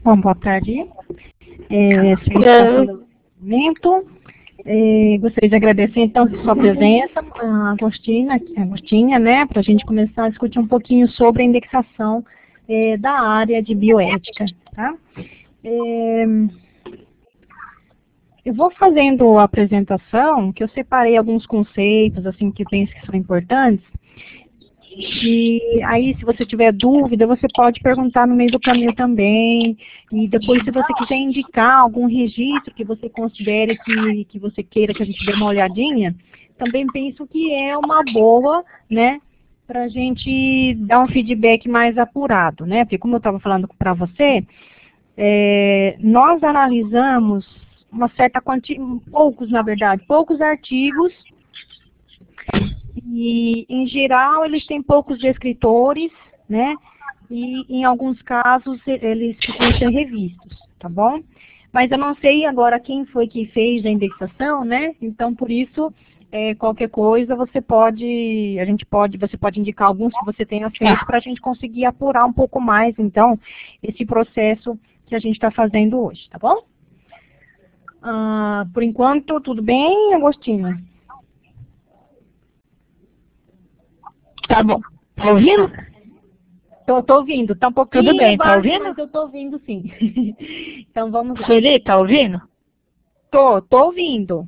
Bom, boa tarde. Gostaria de agradecer, então, a sua presença, a Agostinha, né, para a gente começar a discutir um pouquinho sobre a indexação da área de bioética, tá? Eu vou fazendo a apresentação, que eu separei alguns conceitos, assim, que eu penso que são importantes, e aí, se você tiver dúvida, você pode perguntar no meio do caminho também. E depois, se você quiser indicar algum registro que você considere que você queira que a gente dê uma olhadinha, também penso que é uma boa, né, para a gente dar um feedback mais apurado, né? Porque, como eu estava falando para você, nós analisamos uma certa quantia, poucos artigos. E, em geral, eles têm poucos descritores, né? E, em alguns casos, eles precisam ser revistos, tá bom? Mas eu não sei agora quem foi que fez a indexação, né? Então, por isso, qualquer coisa, você pode indicar alguns que você tenha feito para a gente conseguir apurar um pouco mais, então, esse processo que a gente está fazendo hoje, tá bom? Por enquanto, tudo bem, Agostinho? Tá bom. Tá ouvindo? Tô ouvindo. Tá um pouquinho Tudo bem, tá baixo, ouvindo? mas eu tô ouvindo sim. Então vamos lá. Sueli, tá ouvindo? Tô ouvindo.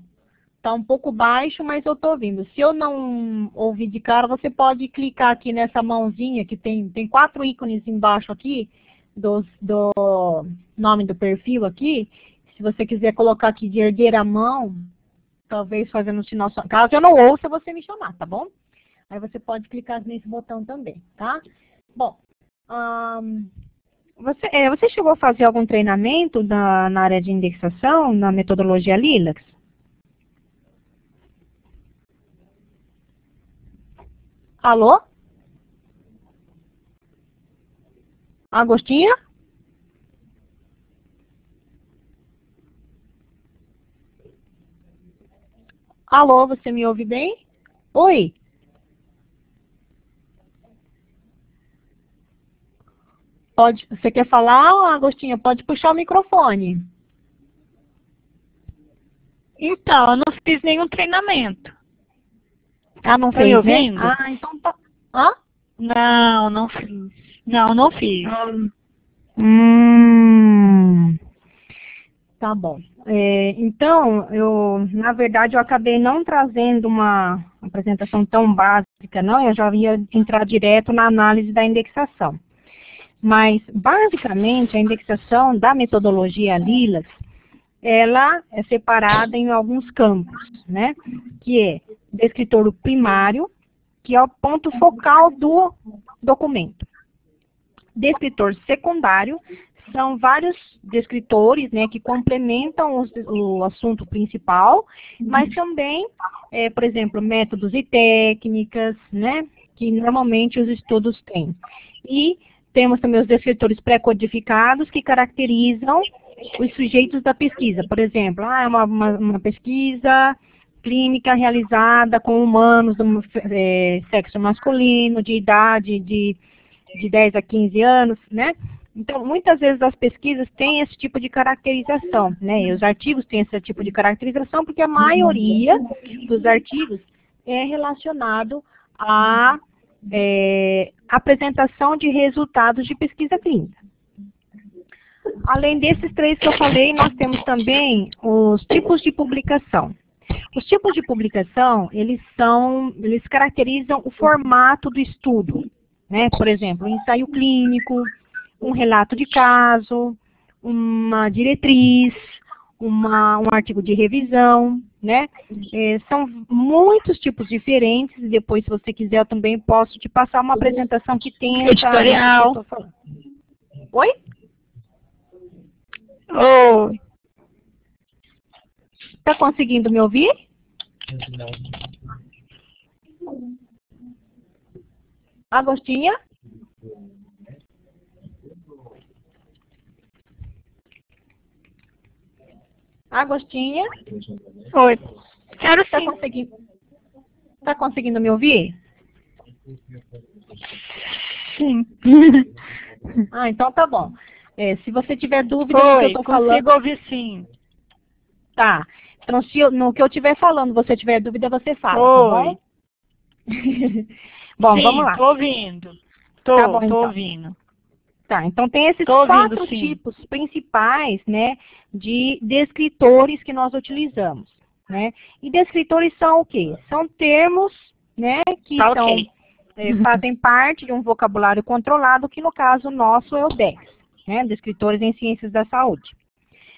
Tá um pouco baixo, mas eu tô ouvindo. Se eu não ouvir de cara, você pode clicar aqui nessa mãozinha que tem 4 ícones embaixo aqui do nome do perfil aqui. Se você quiser colocar aqui de erguer a mão, talvez fazendo um sinal. Caso eu não ouça, você me chamar, tá bom? Aí você pode clicar nesse botão também, tá? Bom, você chegou a fazer algum treinamento na área de indexação, na metodologia Lilacs? Alô? Agostinha? Alô, você me ouve bem? Oi? Você quer falar, Agostinha? Pode puxar o microfone. Então, eu não fiz nenhum treinamento. Não Tá fez, me ouvindo? né? Então tá. Hã? Não fiz. Não fiz. Tá bom. Então, na verdade, eu acabei não trazendo uma apresentação tão básica, não. Eu já ia entrar direto na análise da indexação. Mas, basicamente, a indexação da metodologia Lilacs, ela é separada em alguns campos, né? Que é descritor primário, que é o ponto focal do documento. Descritor secundário, são vários descritores, né, que complementam o assunto principal, mas também, por exemplo, métodos e técnicas, né, que normalmente os estudos têm. E temos também os descritores pré-codificados, que caracterizam os sujeitos da pesquisa. Por exemplo, é uma pesquisa clínica realizada com humanos do sexo masculino, de idade de 10 a 15 anos, né? Então, muitas vezes as pesquisas têm esse tipo de caracterização, né? E os artigos têm esse tipo de caracterização porque a maioria dos artigos é relacionado à apresentação de resultados de pesquisa clínica. Além desses 3 que eu falei, nós temos também os tipos de publicação. Os tipos de publicação, eles caracterizam o formato do estudo, né? Por exemplo, um ensaio clínico, um relato de caso, uma diretriz, um artigo de revisão, né? São muitos tipos diferentes, e depois, se você quiser, eu também posso te passar uma apresentação que tem editorial. Oi? Oi. Está conseguindo me ouvir? Não. Agostinha? Agostinha? Oi. Quero sim. Está conseguindo me ouvir? Sim. Ah, então tá bom. Se você tiver dúvida no que eu estou falando... consigo ouvir sim. Tá. Então, se no que eu estiver falando, você tiver dúvida, você fala, tá bom? Bom, sim, vamos lá. Tô ouvindo. Tô então. ouvindo. Tá, então tem esses Tô ouvindo, quatro sim. tipos principais, né, de descritores que nós utilizamos, né? E descritores são o quê? São termos, né, que Tá são, ok. fazem parte de um vocabulário controlado, que no caso nosso é o DEX, né, descritores em ciências da saúde.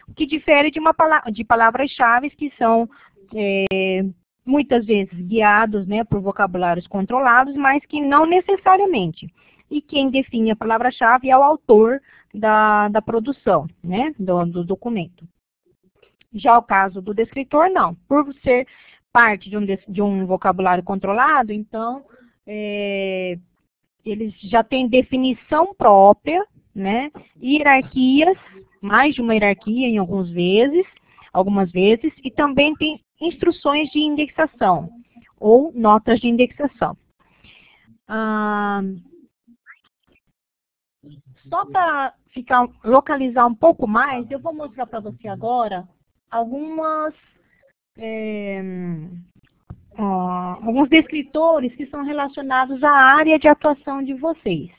O que difere de palavras-chave que são muitas vezes guiados, né, por vocabulários controlados, mas que não necessariamente. E quem define a palavra-chave é o autor da produção, né, do documento. Já o caso do descritor, não. Por ser parte de um vocabulário controlado, então, eles já têm definição própria, né, hierarquias, mais de uma hierarquia em algumas vezes, e também tem instruções de indexação, ou notas de indexação. Só para localizar um pouco mais, eu vou mostrar para você agora alguns descritores que são relacionados à área de atuação de vocês.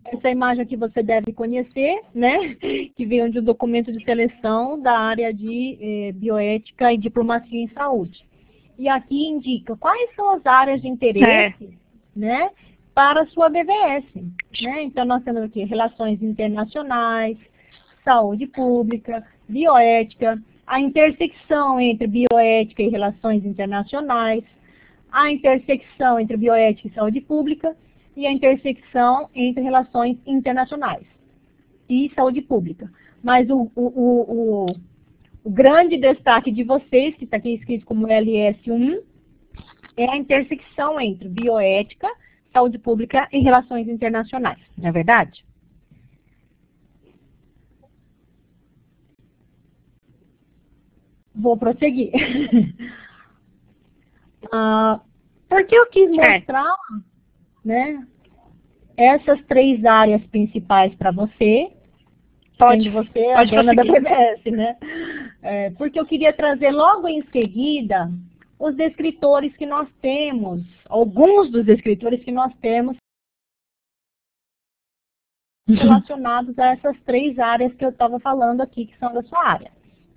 Essa imagem aqui você deve conhecer, né? Que veio de um documento de seleção da área de bioética e diplomacia em saúde. E aqui indica quais são as áreas de interesse, né, para a sua BVS. Né? Então, nós temos aqui relações internacionais, saúde pública, bioética, a intersecção entre bioética e relações internacionais, a intersecção entre bioética e saúde pública, e a intersecção entre relações internacionais e saúde pública. Mas o grande destaque de vocês, que está aqui escrito como LS1, é a intersecção entre bioética, saúde pública e relações internacionais, não é verdade? Vou prosseguir. Porque eu quis mostrar, né, essas três áreas principais para você, Pode a dona da BVS, né? Porque eu queria trazer logo em seguida os descritores que nós temos, alguns dos descritores que nós temos relacionados a essas três áreas que eu estava falando aqui, que são da sua área,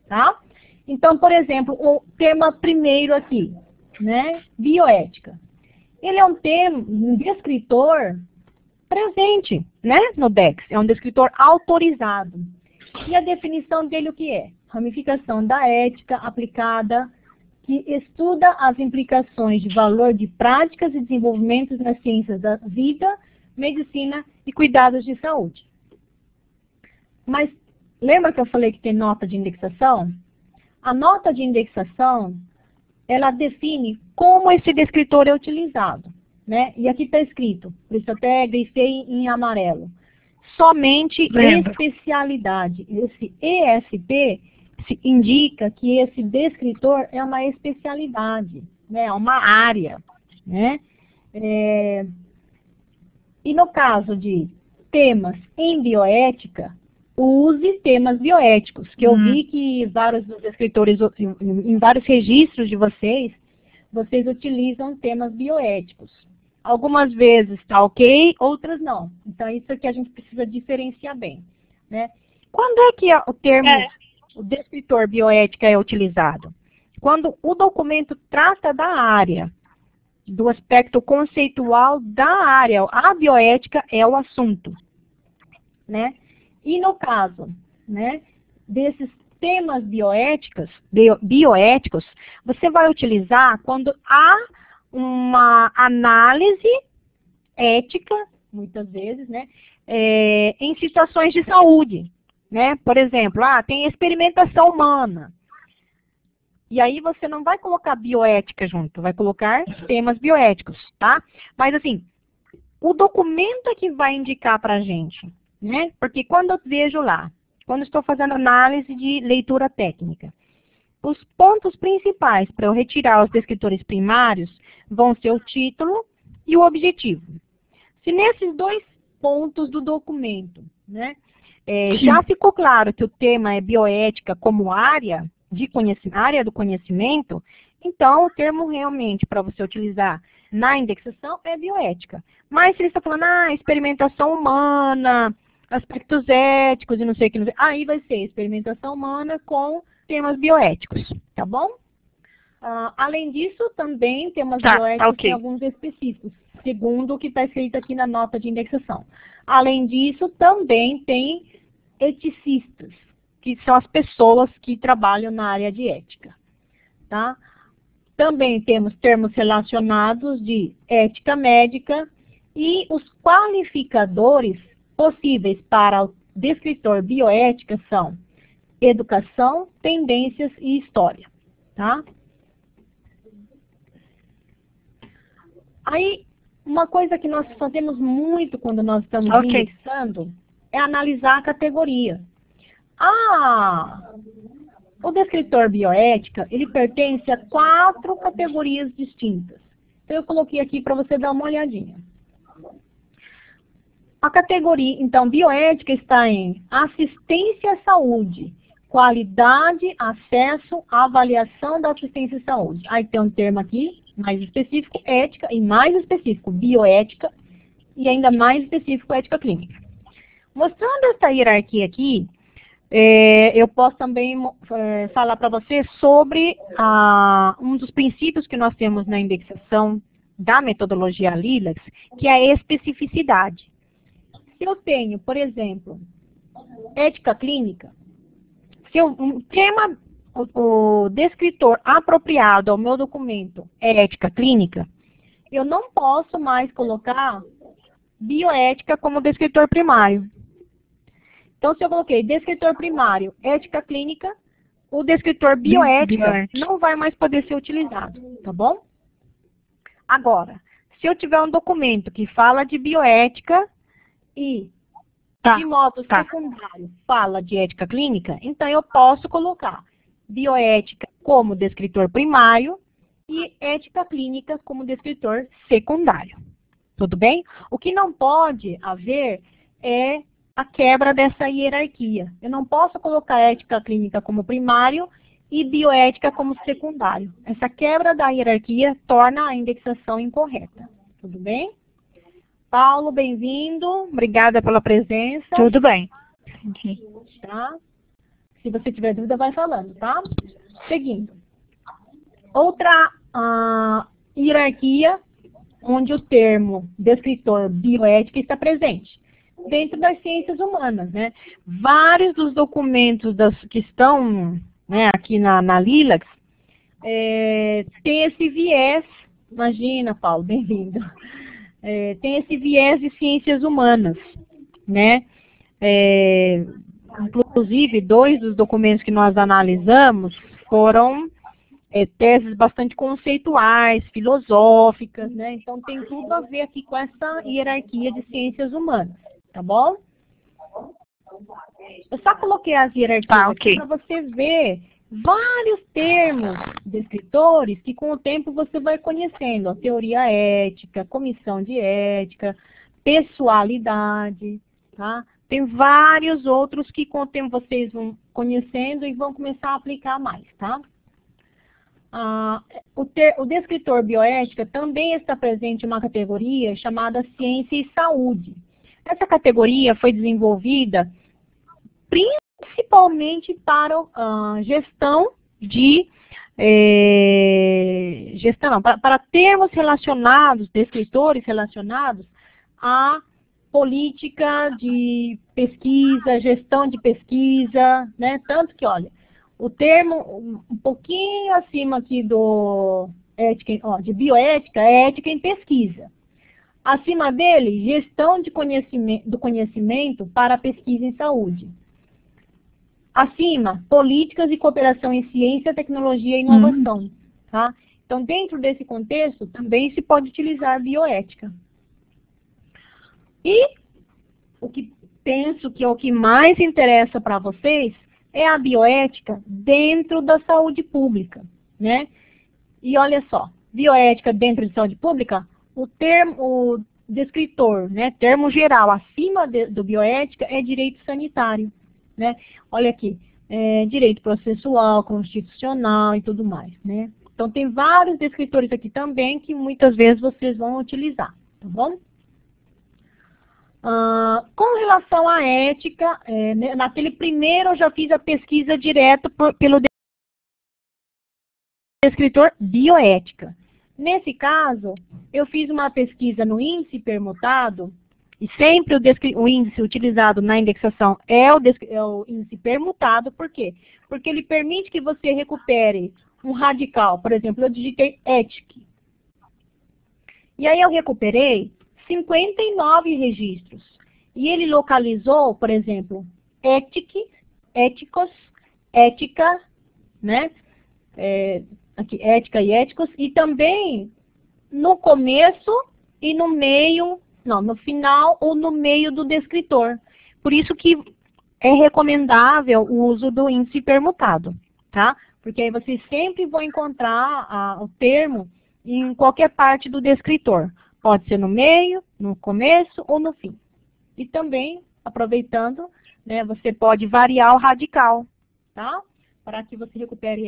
tá? Então, por exemplo, o tema primeiro aqui, né? Bioética. Ele é um descritor presente, né, no DEX. É um descritor autorizado. E a definição dele o que é? Ramificação da ética aplicada, que estuda as implicações de valor de práticas e desenvolvimentos nas ciências da vida, medicina e cuidados de saúde. Mas lembra que eu falei que tem nota de indexação? A nota de indexação, ela define como esse descritor é utilizado. Né? E aqui está escrito, por isso até grifei em amarelo, somente especialidade. Esse ESP indica que esse descritor é uma especialidade, né? É uma área. Né? E no caso de temas em bioética, use temas bioéticos, que eu vi que vários dos descritores, em vários registros de vocês utilizam temas bioéticos. Algumas vezes está ok, outras não. Então, isso é que a gente precisa diferenciar bem. Né? Quando é que o termo, o descritor bioética é utilizado? Quando o documento trata da área, do aspecto conceitual da área. A bioética é o assunto. Né? E no caso, né, desses temas bioéticos, você vai utilizar quando há uma análise ética, muitas vezes, né, em situações de saúde. Né? Por exemplo, tem experimentação humana. E aí você não vai colocar bioética junto, vai colocar temas bioéticos, tá? Mas assim, o documento é que vai indicar para a gente, né? Porque quando eu vejo lá, quando estou fazendo análise de leitura técnica, os pontos principais para eu retirar os descritores primários vão ser o título, e o objetivo. Se nesses dois pontos do documento, né, já ficou claro que o tema é bioética como área do conhecimento, então o termo realmente para você utilizar na indexação é bioética. Mas se ele está falando, experimentação humana, aspectos éticos e não sei o que, aí vai ser experimentação humana com temas bioéticos, tá bom? Além disso, também temas bioéticos tem alguns específicos, segundo o que está escrito aqui na nota de indexação. Além disso, também tem eticistas, que são as pessoas que trabalham na área de ética, tá? Também temos termos relacionados de ética médica e os qualificadores possíveis para o descritor bioética são educação, tendências e história, tá? Aí, uma coisa que nós fazemos muito quando nós estamos indexando é analisar a categoria. O descritor bioética, ele pertence a 4 categorias distintas. Então, eu coloquei aqui para você dar uma olhadinha. A categoria, então, bioética está em assistência à saúde, qualidade, acesso, avaliação da assistência à saúde. Aí tem um termo aqui, mais específico, ética, e mais específico, bioética, e ainda mais específico, ética clínica. Mostrando essa hierarquia aqui, eu posso também falar para você sobre um dos princípios que nós temos na indexação da metodologia Lilacs, que é a especificidade. Se eu tenho, por exemplo, ética clínica, se um tema, o descritor apropriado ao meu documento é ética clínica, eu não posso mais colocar bioética como descritor primário. Então, se eu coloquei descritor primário, ética clínica, o descritor bioética não vai mais poder ser utilizado, tá bom? Agora, se eu tiver um documento que fala de bioética e, de modo secundário, fala de ética clínica, então eu posso colocar bioética como descritor primário e ética clínica como descritor secundário. Tudo bem? O que não pode haver é a quebra dessa hierarquia. Eu não posso colocar ética clínica como primário e bioética como secundário. Essa quebra da hierarquia torna a indexação incorreta. Tudo bem? Paulo, bem-vindo. Obrigada pela presença. Tudo bem. Tá? Se você tiver dúvida, vai falando, tá? Seguindo. Outra hierarquia onde o termo descritor bioética está presente. Dentro das ciências humanas, né? Vários dos documentos que estão, né, aqui na Lilacs tem esse viés, imagina, Paulo, bem-vindo, tem esse viés de ciências humanas, né? Inclusive, 2 dos documentos que nós analisamos foram teses bastante conceituais, filosóficas, né? Então tem tudo a ver aqui com essa hierarquia de ciências humanas. Tá bom? Eu só coloquei as hierarquias aqui para você ver vários termos descritores que com o tempo você vai conhecendo. A teoria ética, comissão de ética, pessoalidade, tá? Tem vários outros que com o tempo vocês vão conhecendo e vão começar a aplicar mais, tá? O descritor bioética também está presente em uma categoria chamada ciência e saúde. Essa categoria foi desenvolvida principalmente para gestão de para termos relacionados, descritores relacionados à política de pesquisa, gestão de pesquisa, né? Tanto que, olha, o termo um pouquinho acima aqui do ética, de bioética é ética em pesquisa. Acima dele, gestão do conhecimento para a pesquisa em saúde. Acima, políticas de cooperação em ciência, tecnologia e inovação. Tá? Então, dentro desse contexto, também se pode utilizar bioética. E o que penso que é o que mais interessa para vocês é a bioética dentro da saúde pública, né? E olha só, bioética dentro de saúde pública, o descritor, né, termo geral, acima do bioética é direito sanitário, né? Olha aqui, direito processual, constitucional e tudo mais, né? Então, tem vários descritores aqui também que muitas vezes vocês vão utilizar, tá bom? Com relação à ética, naquele primeiro eu já fiz a pesquisa direto pelo descritor bioética. Nesse caso, eu fiz uma pesquisa no índice permutado, e sempre o índice utilizado na indexação é o índice permutado, por quê? Porque ele permite que você recupere um radical. Por exemplo, eu digitei ETIC. E aí eu recuperei 59 registros. E ele localizou, por exemplo, ética, né? Aqui, ética e éticos, e também no começo e no meio, não, no final ou no meio do descritor. Por isso que é recomendável o uso do índice permutado, tá? Porque aí vocês sempre vão encontrar o termo em qualquer parte do descritor. Pode ser no meio, no começo ou no fim. E também, aproveitando, né, você pode variar o radical, tá? Para que você recupere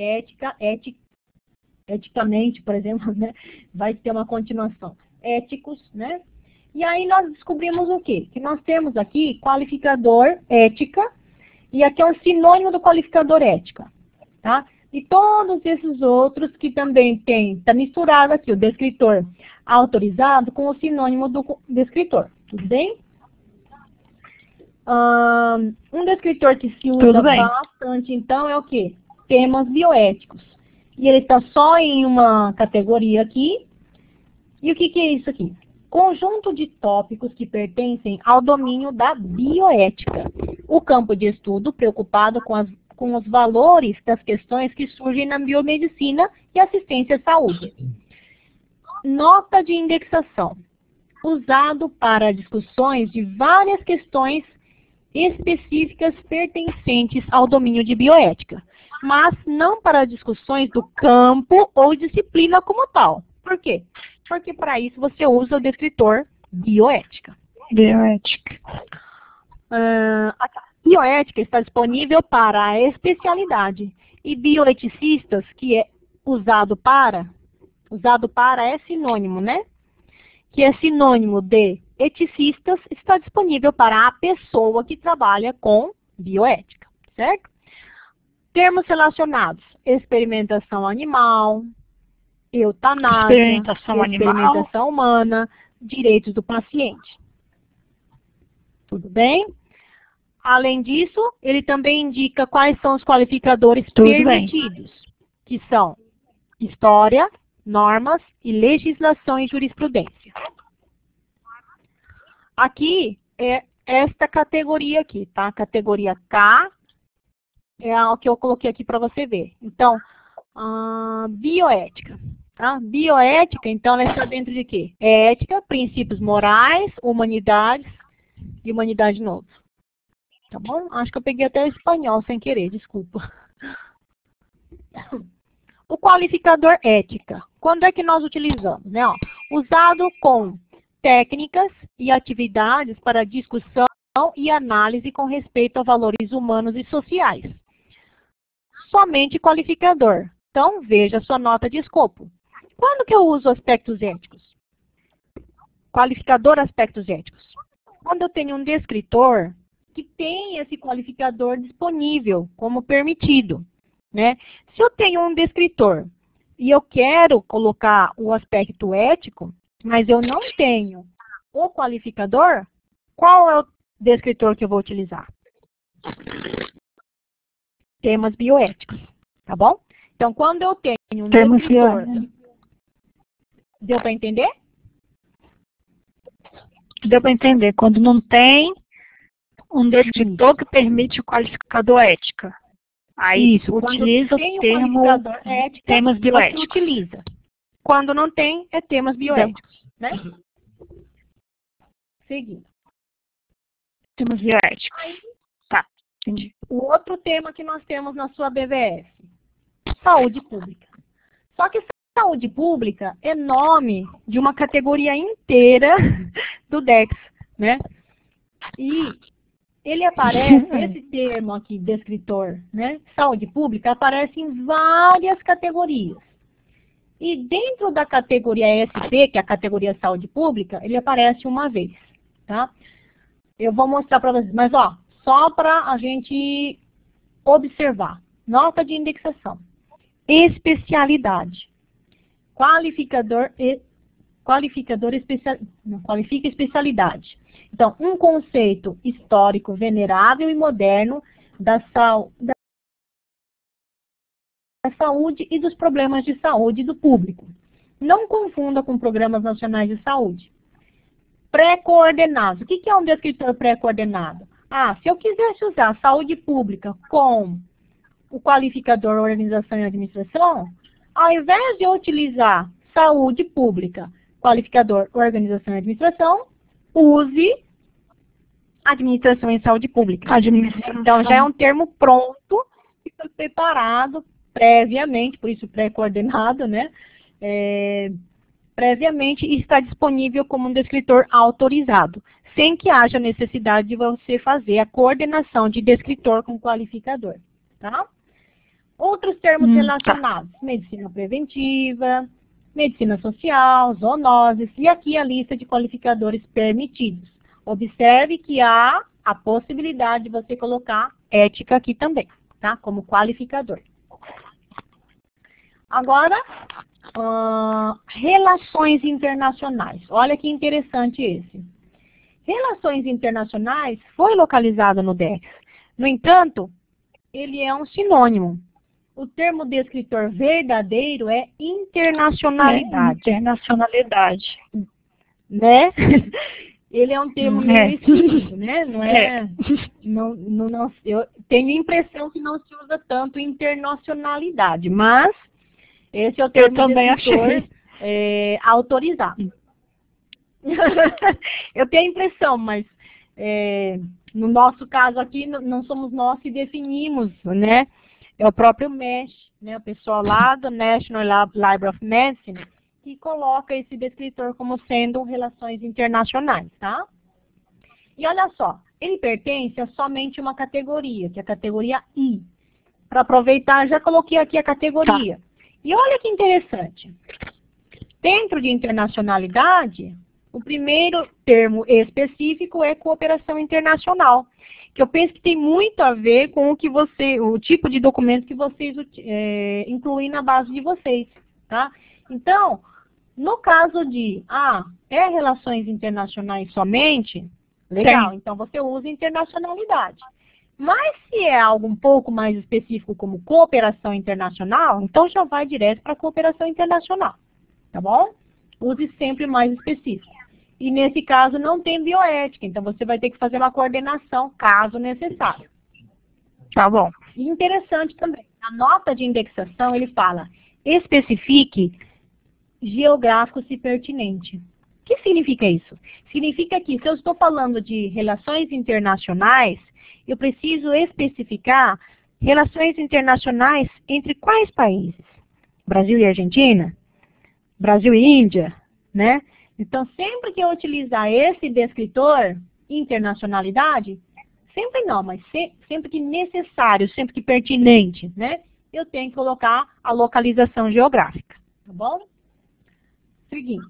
eticamente, por exemplo, né? Vai ter uma continuação. Éticos, né? E aí nós descobrimos o quê? Que nós temos aqui qualificador ética, e aqui é um sinônimo do qualificador ética, tá? E todos esses outros que também tem, está misturado aqui, o descritor autorizado com o sinônimo do descritor, tudo bem? Um descritor que se usa bastante, então, é o quê? Temas bioéticos. E ele está só em uma categoria aqui. E o que é isso aqui? Conjunto de tópicos que pertencem ao domínio da bioética. O campo de estudo preocupado com os valores das questões que surgem na biomedicina e assistência à saúde. Nota de indexação. Usado para discussões de várias questões específicas pertencentes ao domínio de bioética, mas não para discussões do campo ou disciplina como tal. Por quê? Porque para isso você usa o descritor bioética. Bioética. A bioética está disponível para a especialidade, e bioeticistas, que é usado para é sinônimo, né? Que é sinônimo de eticistas, está disponível para a pessoa que trabalha com bioética, certo? Termos relacionados: experimentação animal, eutanásia, experimentação humana, direitos do paciente. Tudo bem? Além disso, ele também indica quais são os qualificadores permitidos, que são história, normas e legislação e jurisprudência. Aqui é esta categoria aqui, tá? Categoria K é a que eu coloquei aqui para você ver. Então, bioética. Tá? Bioética, então, ela está dentro de quê? Ética, princípios morais, humanidades e humanidade de novo. Tá bom? Acho que eu peguei até o espanhol sem querer, desculpa. O qualificador ética. Quando é que nós utilizamos? Né? Ó, usado com técnicas e atividades para discussão e análise com respeito a valores humanos e sociais. Somente qualificador. Então, veja a sua nota de escopo. Quando que eu uso aspectos éticos? Qualificador aspectos éticos. Quando eu tenho um descritor que tem esse qualificador disponível como permitido, né? Se eu tenho um descritor e eu quero colocar o aspecto ético, mas eu não tenho o qualificador, qual é o descritor que eu vou utilizar? Temas bioéticos, tá bom? Então, quando eu tenho um descritor... Deu para entender? Deu para entender. Quando não tem um descritor que permite o qualificador ética. Aí isso, utiliza o termo ética, temas bioéticos. Você utiliza. Quando não tem, é temas bioéticos, né? Seguindo. Temas bioéticos. Tá, entendi. O outro tema que nós temos na sua BVF, saúde pública. Só que Saúde pública é nome de uma categoria inteira do DEX, né? E ele aparece, esse termo aqui, descritor, né? Saúde pública, aparece em várias categorias. E dentro da categoria SP, que é a categoria saúde pública, ele aparece uma vez, tá? Eu vou mostrar para vocês, mas ó, só para a gente observar. Nota de indexação. Especialidade. Qualifica especialidade. Então, um conceito histórico, venerável e moderno da saúde e dos problemas de saúde do público. Não confunda com programas nacionais de saúde. Pré-coordenado. O que é um descritor pré-coordenado? Ah, se eu quisesse usar saúde pública com o qualificador organização e administração, ao invés de eu utilizar saúde pública, qualificador organização e administração, use administração em saúde pública. Então, já é um termo pronto, fica preparado previamente, por isso pré-coordenado, né? Previamente está disponível como um descritor autorizado, sem que haja necessidade de você fazer a coordenação de descritor com qualificador, tá? Outros termos relacionados, medicina preventiva, medicina social, zoonoses, e aqui a lista de qualificadores permitidos. Observe que há a possibilidade de você colocar ética aqui também, tá? Como qualificador. Agora, relações internacionais. Olha que interessante esse. Relações internacionais foi localizado no DEX. No entanto, ele é um sinônimo. O termo descritor verdadeiro é internacionalidade. Internacionalidade. Né? Ele é um termo meio esquisito, né? Não é? Eu tenho a impressão que não se usa tanto internacionalidade, mas esse é o termo descritor autorizado. Eu tenho a impressão, mas no nosso caso aqui, não somos nós que definimos, né? É o próprio MESH, né? O pessoal lá do National Library of Medicine, que coloca esse descritor como sendo relações internacionais, tá? E olha só, ele pertence a somente uma categoria, que é a categoria I. Para aproveitar, já coloquei aqui a categoria. Tá. E olha que interessante. Dentro de internacionalidade, o primeiro termo específico é cooperação internacional, que eu penso que tem muito a ver com o tipo de documento que vocês incluem na base de vocês, tá? Então, no caso de, relações internacionais somente, legal, sim. Então você usa internacionalidade. Mas se é algo um pouco mais específico como cooperação internacional, então já vai direto para cooperação internacional, tá bom? Use sempre mais específico. E nesse caso não tem bioética, então você vai ter que fazer uma coordenação caso necessário. Tá bom. E interessante também, na nota de indexação ele fala, especifique geográfico se pertinente. O que significa isso? Significa que se eu estou falando de relações internacionais, eu preciso especificar relações internacionais entre quais países? Brasil e Argentina? Brasil e Índia? Né? Então, sempre que eu utilizar esse descritor, internacionalidade, sempre não, mas sempre que necessário, sempre que pertinente, né? Eu tenho que colocar a localização geográfica, tá bom? Seguinte.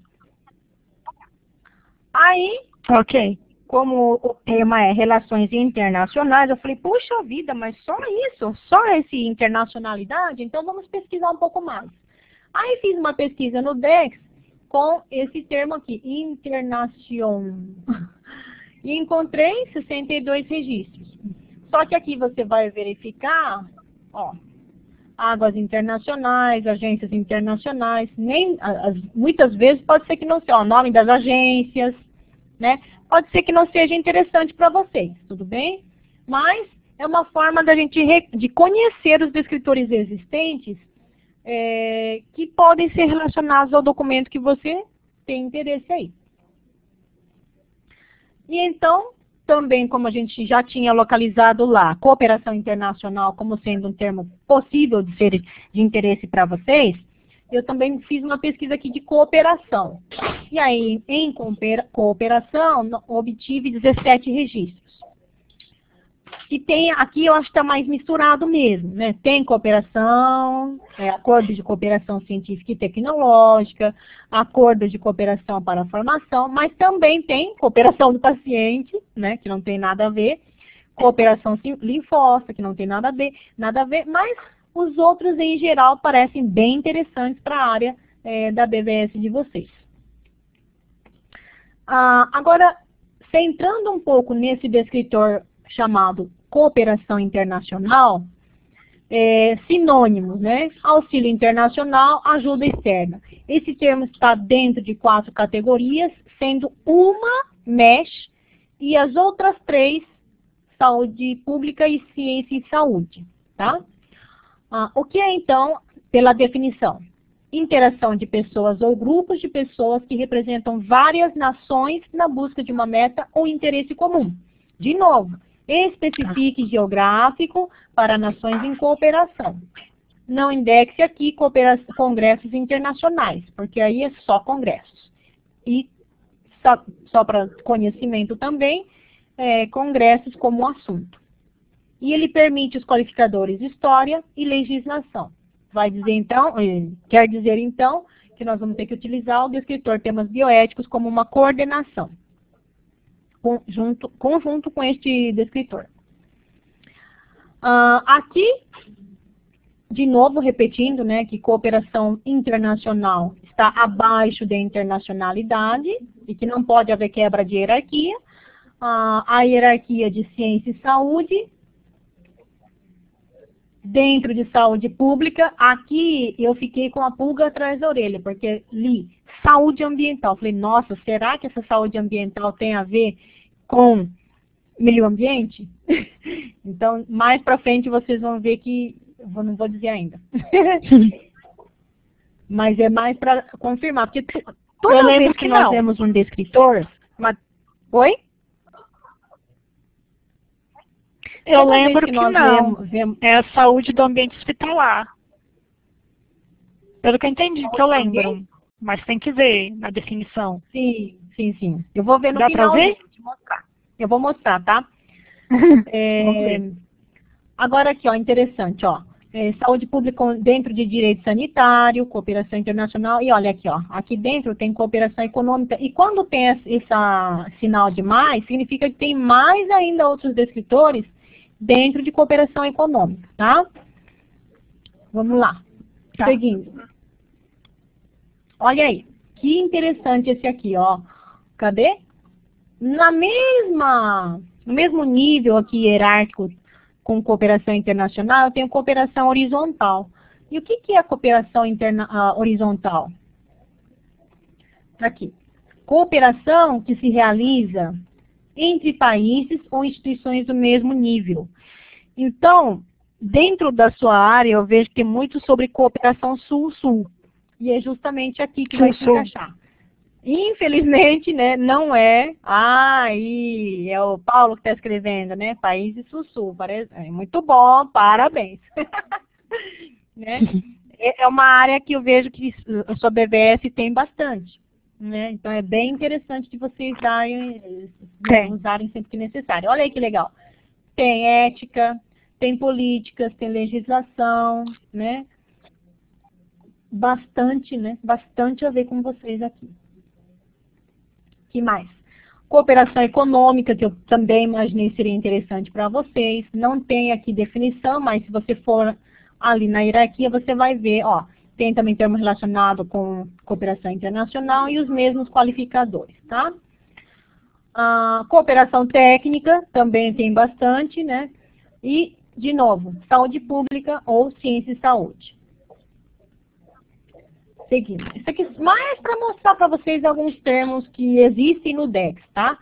Aí, ok. Como o tema é relações internacionais, eu falei, puxa vida, mas só isso? Só esse internacionalidade? Então vamos pesquisar um pouco mais. Aí fiz uma pesquisa no DEX com esse termo aqui, internacion. E encontrei 62 registros. Só que aqui você vai verificar, ó, águas internacionais, agências internacionais, muitas vezes pode ser que não seja o nome das agências, né? Pode ser que não seja interessante para vocês, tudo bem? Mas é uma forma da gente de conhecer os descritores existentes que podem ser relacionados ao documento que você tem interesse aí. E então, também como a gente já tinha localizado lá, cooperação internacional como sendo um termo possível de ser de interesse para vocês, eu também fiz uma pesquisa aqui de cooperação. E aí, em cooperação, obtive 17 registros. E tem, aqui eu acho que está mais misturado mesmo, né? Tem cooperação, acordo de cooperação científica e tecnológica, acordo de cooperação para a formação, mas também tem cooperação do paciente, né? Que não tem nada a ver, cooperação linfócita, que não tem nada a ver, mas os outros em geral parecem bem interessantes para a área da BVS de vocês. Agora, centrando um pouco nesse descritor chamado cooperação internacional, sinônimos, né? Auxílio internacional, ajuda externa. Esse termo está dentro de 4 categorias, sendo uma MESH e as outras 3, saúde pública e ciência e saúde, tá? O que é, então, pela definição? Interação de pessoas ou grupos de pessoas que representam várias nações na busca de uma meta ou interesse comum. De novo, especifique geográfico para nações em cooperação. Não indexe aqui congressos internacionais, porque aí é só congressos. E, só para conhecimento também, congressos como assunto. E ele permite os qualificadores história e legislação. Vai dizer, então, quer dizer, então, que nós vamos ter que utilizar o descritor temas bioéticos como uma coordenação. Conjunto com este descritor. Aqui, de novo repetindo, né, que cooperação internacional está abaixo da internacionalidade e que não pode haver quebra de hierarquia. A hierarquia de ciência e saúde, dentro de saúde pública, aqui eu fiquei com a pulga atrás da orelha, porque li saúde ambiental. Falei, nossa, será que essa saúde ambiental tem a ver com meio ambiente? Então, mais para frente vocês vão ver que, eu não vou dizer ainda. Mas é mais para confirmar, porque toda vez que nós temos um descritor... Oi? Eu lembro que não. É a saúde do ambiente hospitalar. Pelo que eu entendi, que eu lembro. Mas tem que ver na definição. Sim, sim, sim. Eu vou ver no final. Dá pra ver? Te mostrar. Eu vou mostrar, tá? Agora aqui, ó, interessante, ó. Saúde pública dentro de direito sanitário, cooperação internacional. E olha aqui, ó. Aqui dentro tem cooperação econômica. E quando tem esse sinal de mais, significa que tem mais ainda outros descritores dentro de cooperação econômica, tá? Vamos lá. Tá. Seguindo. Olha aí, que interessante esse aqui, ó. Cadê? No mesmo nível aqui hierárquico com cooperação internacional, eu tenho cooperação horizontal. E o que é a cooperação horizontal? Aqui. Cooperação que se realiza entre países ou instituições do mesmo nível. Então, dentro da sua área, eu vejo que tem muito sobre cooperação sul-sul. E é justamente aqui que vai se encaixar. Infelizmente, né, não é... Aí, é o Paulo que está escrevendo, né? Países sul-sul. É muito bom, parabéns. Né? É uma área que eu vejo que a sua BVS tem bastante. Né? Então, é bem interessante de vocês usarem sempre que necessário. Olha aí que legal. Tem ética, tem políticas, tem legislação, né? Bastante, né? Bastante a ver com vocês aqui. Que mais? Cooperação econômica, que eu também imaginei seria interessante para vocês. Não tem aqui definição, mas se você for ali na hierarquia, você vai ver, ó. Tem também termo relacionado com cooperação internacional e os mesmos qualificadores, tá? Cooperação técnica também tem bastante, né? E, de novo, saúde pública ou ciência e saúde. Seguindo. Isso aqui é mais para mostrar para vocês alguns termos que existem no DEX, tá?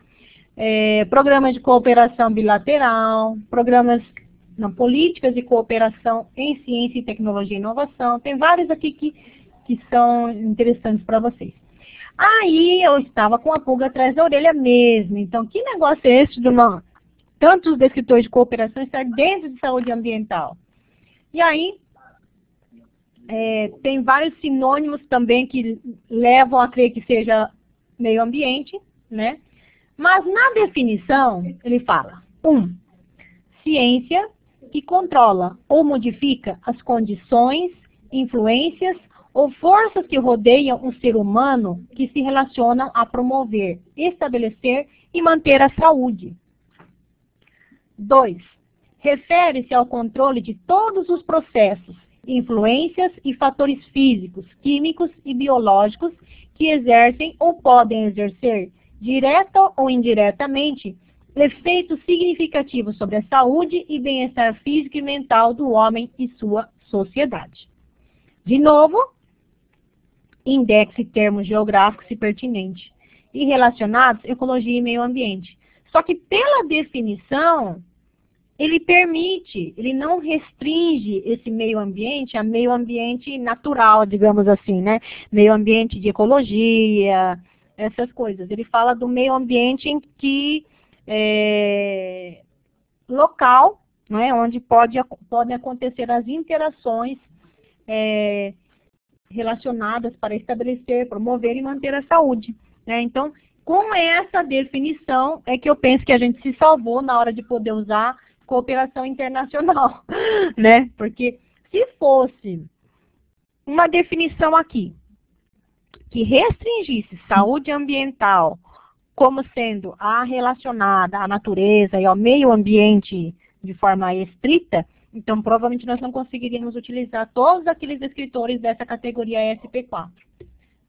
Programas de cooperação bilateral, políticas de cooperação em ciência e tecnologia e inovação. Tem vários aqui que são interessantes para vocês. Aí eu estava com a pulga atrás da orelha mesmo. Então, que negócio é esse de tantos descritores de cooperação estar dentro de saúde ambiental? E aí, Tem vários sinônimos também que levam a crer que seja meio ambiente, né? Mas na definição, ele fala: 1. Ciência que controla ou modifica as condições, influências ou forças que rodeiam o ser humano que se relacionam a promover, estabelecer e manter a saúde. 2. Refere-se ao controle de todos os processos, influências e fatores físicos, químicos e biológicos que exercem ou podem exercer, direta ou indiretamente, efeitos significativos sobre a saúde e bem-estar físico e mental do homem e sua sociedade. De novo, indexe termos geográficos e pertinentes e relacionados ecologia e meio ambiente. Só que pela definição, ele permite, ele não restringe esse meio ambiente a meio ambiente natural, digamos assim, né? Meio ambiente de ecologia, essas coisas. Ele fala do meio ambiente em que local, né, onde podem acontecer as interações relacionadas para estabelecer, promover e manter a saúde, né? Então, com essa definição é que eu penso que a gente se salvou na hora de poder usar cooperação internacional, né? Porque se fosse uma definição aqui que restringisse saúde ambiental como sendo a relacionada à natureza e ao meio ambiente de forma estrita, então provavelmente nós não conseguiríamos utilizar todos aqueles descritores dessa categoria SP4,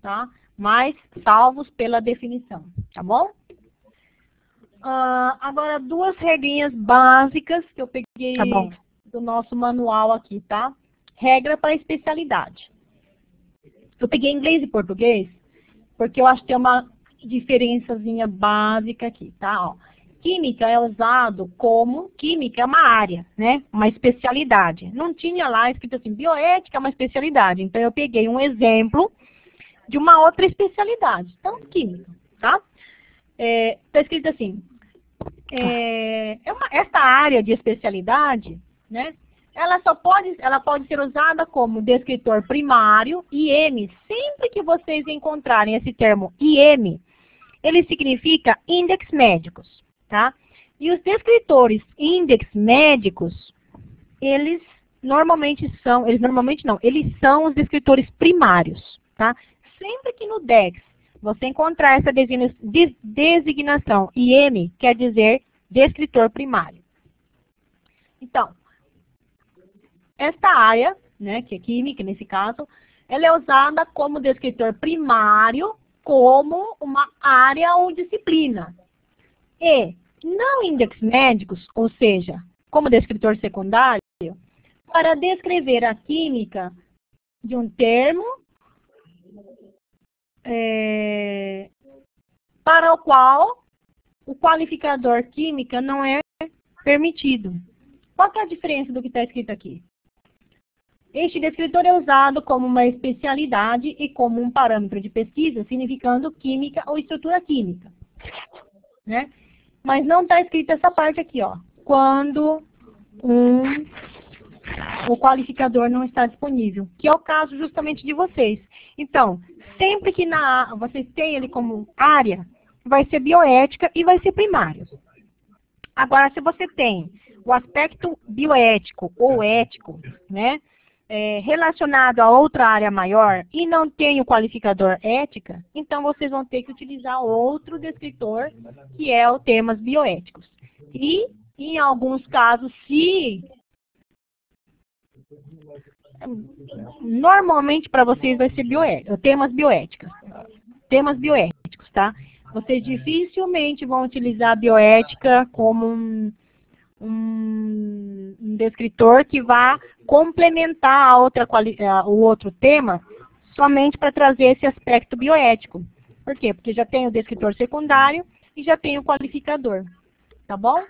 tá? Mas salvos pela definição, tá bom? Agora, duas regrinhas básicas que eu peguei do nosso manual aqui, tá? Regra para especialidade. Eu peguei inglês e português, porque eu acho que tem uma diferençazinha básica aqui, tá? Ó, química é usado como, química é uma área, né? Uma especialidade. Não tinha lá escrito assim, bioética é uma especialidade. Então, eu peguei um exemplo de uma outra especialidade, então, química, tá? Está escrito assim, essa área de especialidade, né? Ela pode ser usada como descritor primário, IM. Sempre que vocês encontrarem esse termo IM, ele significa índex médicos, tá? E os descritores índex médicos, eles são os descritores primários, tá? Sempre que no DEX você encontrar essa designação IM, quer dizer descritor primário. Então, esta área, né, que é química nesse caso, ela é usada como descritor primário, como uma área ou disciplina. E não index médicos, ou seja, como descritor secundário, para descrever a química de um termo para o qual o qualificador química não é permitido. Qual que é a diferença do que está escrito aqui? Este descritor é usado como uma especialidade e como um parâmetro de pesquisa, significando química ou estrutura química, né? Mas não está escrita essa parte aqui, ó. Quando o qualificador não está disponível, que é o caso justamente de vocês. Então, sempre que vocês têm ele como área, vai ser bioética e vai ser primário. Agora, se você tem o aspecto bioético ou ético, né, relacionado a outra área maior e não tem o qualificador ética, então vocês vão ter que utilizar outro descritor, que é o temas bioéticos. E, em alguns casos, normalmente para vocês vai ser temas bioéticos, tá? Vocês dificilmente vão utilizar a bioética como um descritor que vá complementar o outro tema somente para trazer esse aspecto bioético. Por quê? Porque já tem o descritor secundário e já tem o qualificador, tá bom?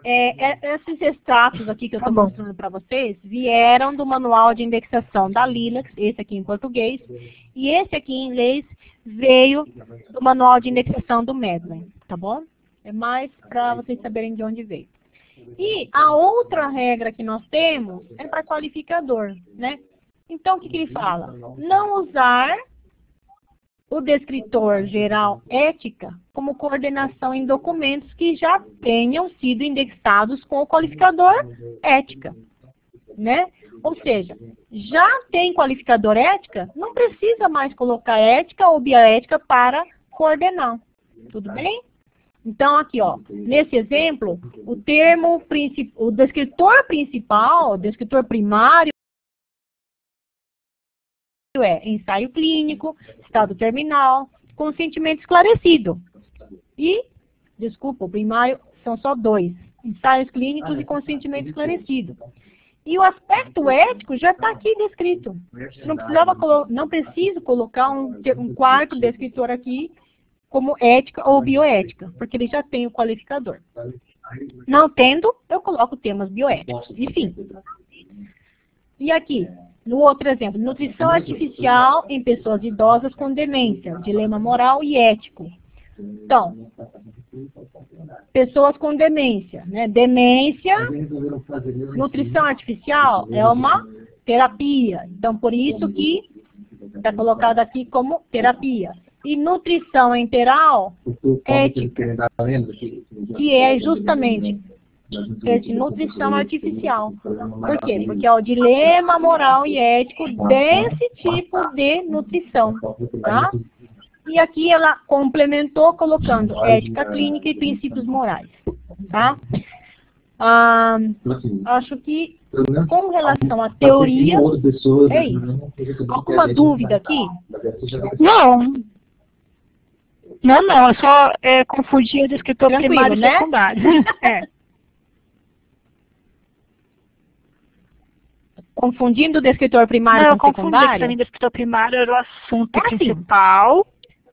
Esses extratos aqui que eu estou mostrando para vocês vieram do manual de indexação da Lilacs, esse aqui em português, e esse aqui em inglês veio do manual de indexação do Medline, tá bom? É mais para vocês saberem de onde veio. E a outra regra que nós temos é para qualificador, né? Então, o que ele fala? Não usar o descritor geral ética como coordenação em documentos que já tenham sido indexados com o qualificador ética, né? Ou seja, já tem qualificador ética, não precisa mais colocar ética ou bioética para coordenar, tudo bem? Então, aqui, ó, nesse exemplo, o descritor principal, o descritor primário, é ensaio clínico, estado terminal, consentimento esclarecido. E, desculpa, o primário são só 2, ensaios clínicos e consentimento esclarecido. E o aspecto ético já está aqui descrito. Não preciso colocar um quarto descritor aqui como ética ou bioética, porque ele já tem o qualificador. Não tendo, eu coloco temas bioéticos. Enfim. E aqui, no outro exemplo, nutrição artificial em pessoas idosas com demência, dilema moral e ético. Então, pessoas com demência, né? Demência, nutrição artificial é uma terapia. Então, por isso que está colocado aqui como terapia. E nutrição enteral, ética, que é justamente nutrição artificial. Por quê? Porque é o dilema moral e ético desse tipo de nutrição, tá? E aqui ela complementou colocando ética clínica e princípios morais, tá? Acho que com relação à teoria, é isso. Alguma dúvida aqui? Não. Não, eu só confundi o descritor primário e secundário. É. Confundindo o descritor primário com o secundário? Não, o descritor primário era o assunto principal,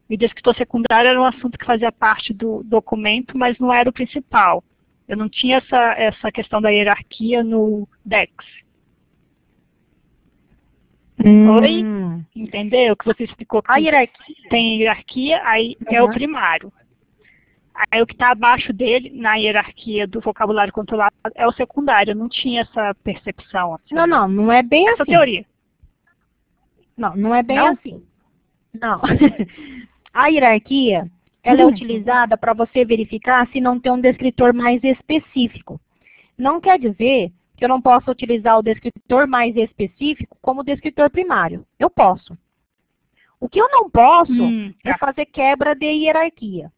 e o descritor secundário era um assunto que fazia parte do documento, mas não era o principal. Eu não tinha essa questão da hierarquia no DEX. Oi? Entendeu? O que você explicou que a hierarquia. Tem hierarquia, aí é o primário. Aí o que está abaixo dele, na hierarquia do vocabulário controlado, é o secundário. Eu não tinha essa percepção. Assim. Não é bem essa assim. Teoria. Não é bem assim. Não. A hierarquia, ela é utilizada para você verificar se não tem um descritor mais específico. Não quer dizer que eu não posso utilizar o descritor mais específico como descritor primário. Eu posso. O que eu não posso é fazer quebra de hierarquia.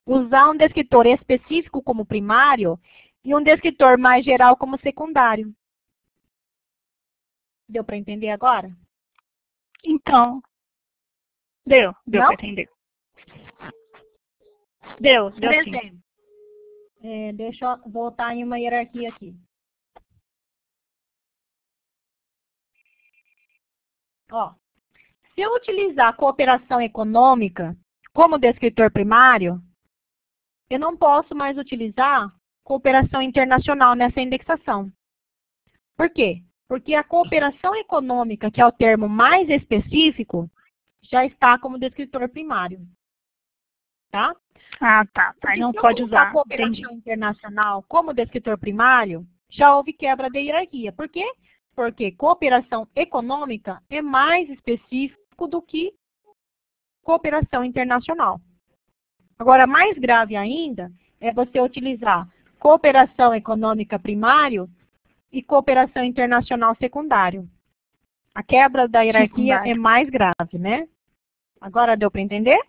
Usar um descritor específico como primário e um descritor mais geral como secundário. Deu para entender agora? Então, deu para entender. Deu sim. Deixa eu voltar em uma hierarquia aqui. Ó, se eu utilizar a cooperação econômica como descritor primário, eu não posso mais utilizar cooperação internacional nessa indexação. Por quê? Porque a cooperação econômica, que é o termo mais específico, já está como descritor primário. Tá? Ah, tá. Aí não pode usar a cooperação internacional como descritor primário, já houve quebra de hierarquia. Por quê? Porque cooperação econômica é mais específico do que cooperação internacional. Agora, mais grave ainda é você utilizar cooperação econômica primário e cooperação internacional secundário. A quebra da hierarquia é mais grave, né? Agora deu para entender?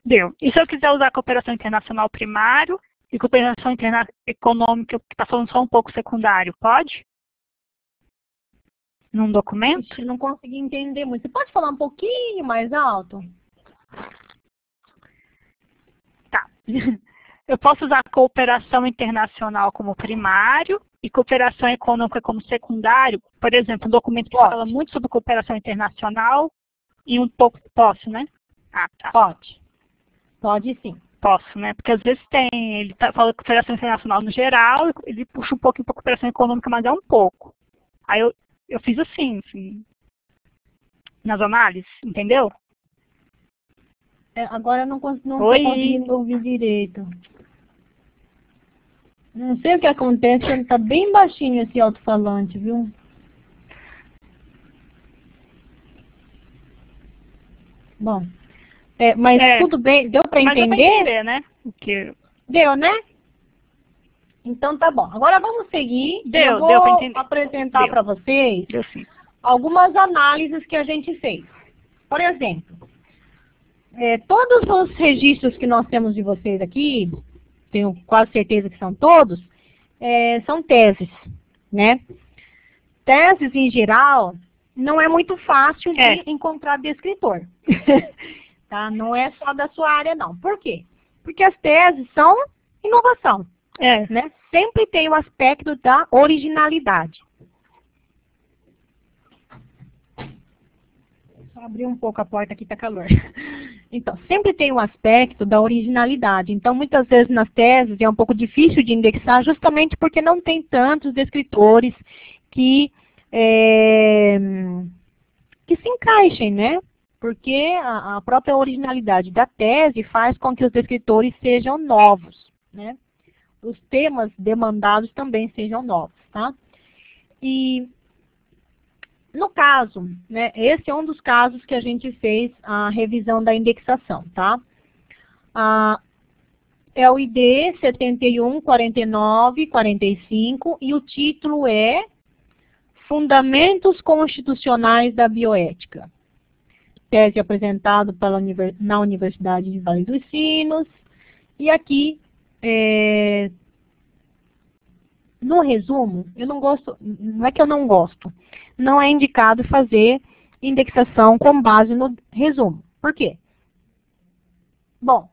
Deu. E se eu quiser usar cooperação internacional primário e cooperação econômica, que está falando só um pouco secundário, pode? Num documento? Eu não consegui entender muito. Você pode falar um pouquinho mais alto? Tá. Eu posso usar cooperação internacional como primário e cooperação econômica como secundário. Por exemplo, um documento que fala muito sobre cooperação internacional e um pouco... Posso, né? Ah, tá. Pode. Pode sim. Posso, né? Porque às vezes ele fala de cooperação internacional no geral, ele puxa um pouquinho para cooperação econômica, mas é um pouco. Aí eu fiz assim, nas análises, entendeu? Agora eu não estou conseguindo ouvir direito. Não sei o que acontece, ele está bem baixinho esse alto-falante, viu? Bom, mas tudo bem, deu para entender? Mas deu pra entender, né? Deu, né? Então tá bom. Agora vamos seguir. Deu Eu pra vou entender. apresentar para vocês Deu sim. algumas análises que a gente fez. Por exemplo, todos os registros que nós temos de vocês aqui, tenho quase certeza que são todos, são teses, né? Teses, em geral, não é muito fácil de encontrar descritor. Tá? Não é só da sua área, não. Por quê? Porque as teses são inovação. Né? Sempre tem o aspecto da originalidade. Só abrir um pouco a porta aqui, tá calor. Então, sempre tem o aspecto da originalidade. Então, muitas vezes nas teses é um pouco difícil de indexar, justamente porque não tem tantos descritores que se encaixem, né? Porque a própria originalidade da tese faz com que os descritores sejam novos, né? Os temas demandados também sejam novos, tá? E, no caso, né, esse é um dos casos que a gente fez a revisão da indexação, tá? É o ID 714945 e o título é Fundamentos Constitucionais da Bioética. Tese apresentada na Universidade de Vale dos Sinos. E aqui, no resumo, eu não gosto, não é que eu não gosto, não é indicado fazer indexação com base no resumo. Por quê? Bom,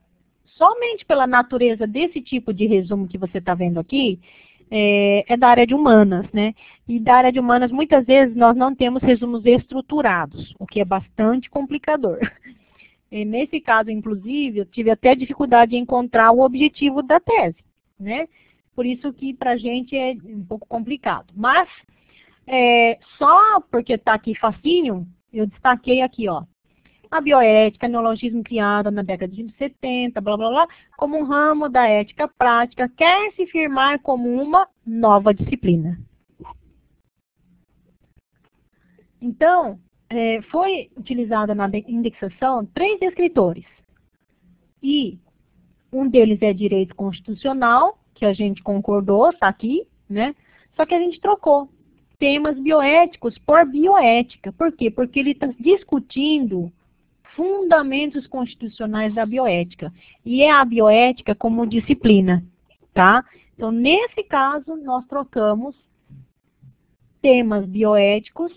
somente pela natureza desse tipo de resumo que você está vendo aqui, é da área de humanas, né? E da área de humanas, muitas vezes, nós não temos resumos estruturados, o que é bastante complicador. E nesse caso, inclusive, eu tive até dificuldade em encontrar o objetivo da tese, né? Por isso que para a gente é um pouco complicado. Mas, só porque está aqui facinho, eu destaquei aqui, ó. A bioética, neologismo criado na década de 70, blá, blá, blá, como um ramo da ética prática, quer se firmar como uma nova disciplina. Então, foi utilizada na indexação 3 descritores. E um deles é direito constitucional, que a gente concordou, está aqui, né? Só que a gente trocou temas bioéticos por bioética. Por quê? Porque ele está discutindo fundamentos constitucionais da bioética. E é a bioética como disciplina, tá? Então, nesse caso, nós trocamos temas bioéticos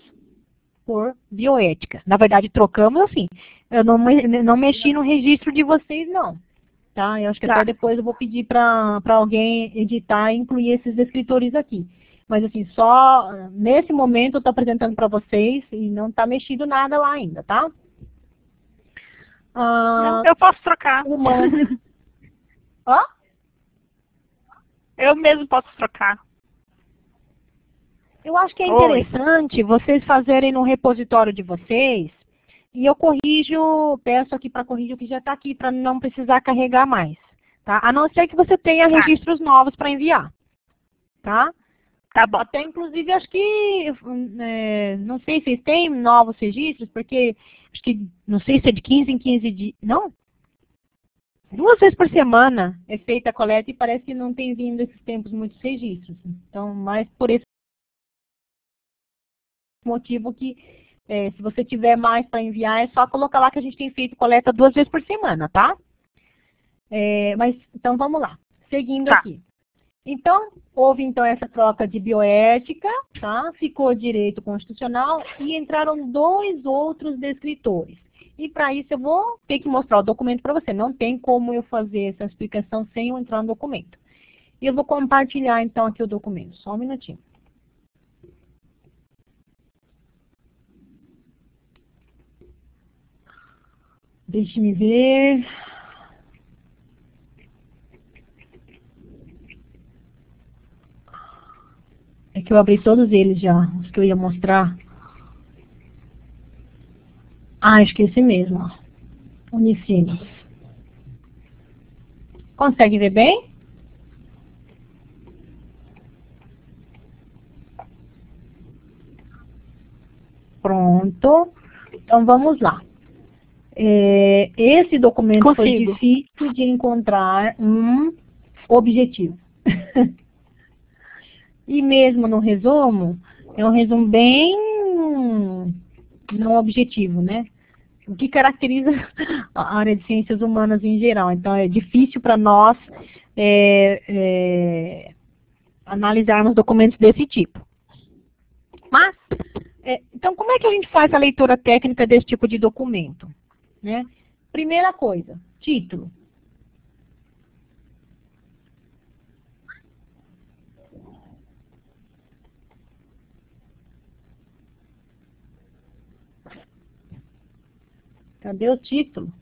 por bioética. Na verdade, trocamos assim. Eu não mexi no registro de vocês, não. Tá? Eu acho que até depois eu vou pedir para alguém editar e incluir esses descritores aqui. Mas, assim, só nesse momento eu estou apresentando para vocês e não está mexido nada lá ainda, tá? Eu posso trocar. Ó? Eu mesmo posso trocar. Eu acho que é interessante vocês fazerem no repositório de vocês e eu corrijo, peço aqui para corrigir o que já está aqui, para não precisar carregar mais, tá? A não ser que você tenha registros novos para enviar, tá? Tá bom. Até, inclusive, acho que, não sei se vocês têm novos registros, porque, acho que, não sei se é de 15 em 15 dias, não? 2 vezes por semana é feita a coleta e parece que não tem vindo esses tempos muitos registros. Então, mais por esse motivo que, se você tiver mais para enviar, é só colocar lá que a gente tem feito coleta 2 vezes por semana, tá? Mas, então, vamos lá. Seguindo aqui. Então, houve então essa troca de bioética, tá? Ficou direito constitucional e entraram 2 outros descritores. E para isso eu vou ter que mostrar o documento para você. Não tem como eu fazer essa explicação sem eu entrar no documento. E eu vou compartilhar então aqui o documento. Só um minutinho. Deixe-me ver. É que eu abri todos eles já, os que eu ia mostrar. Acho que esse mesmo, ó. Unicinos. Consegue ver bem? Pronto. Então vamos lá. esse documento foi Consigo. difícil de encontrar um objetivo. E mesmo no resumo, é um resumo bem não objetivo, né? O que caracteriza a área de ciências humanas em geral. Então, é difícil para nós analisarmos documentos desse tipo. Mas, então, como é que a gente faz a leitura técnica desse tipo de documento? Né? Primeira coisa, título. Cadê o título?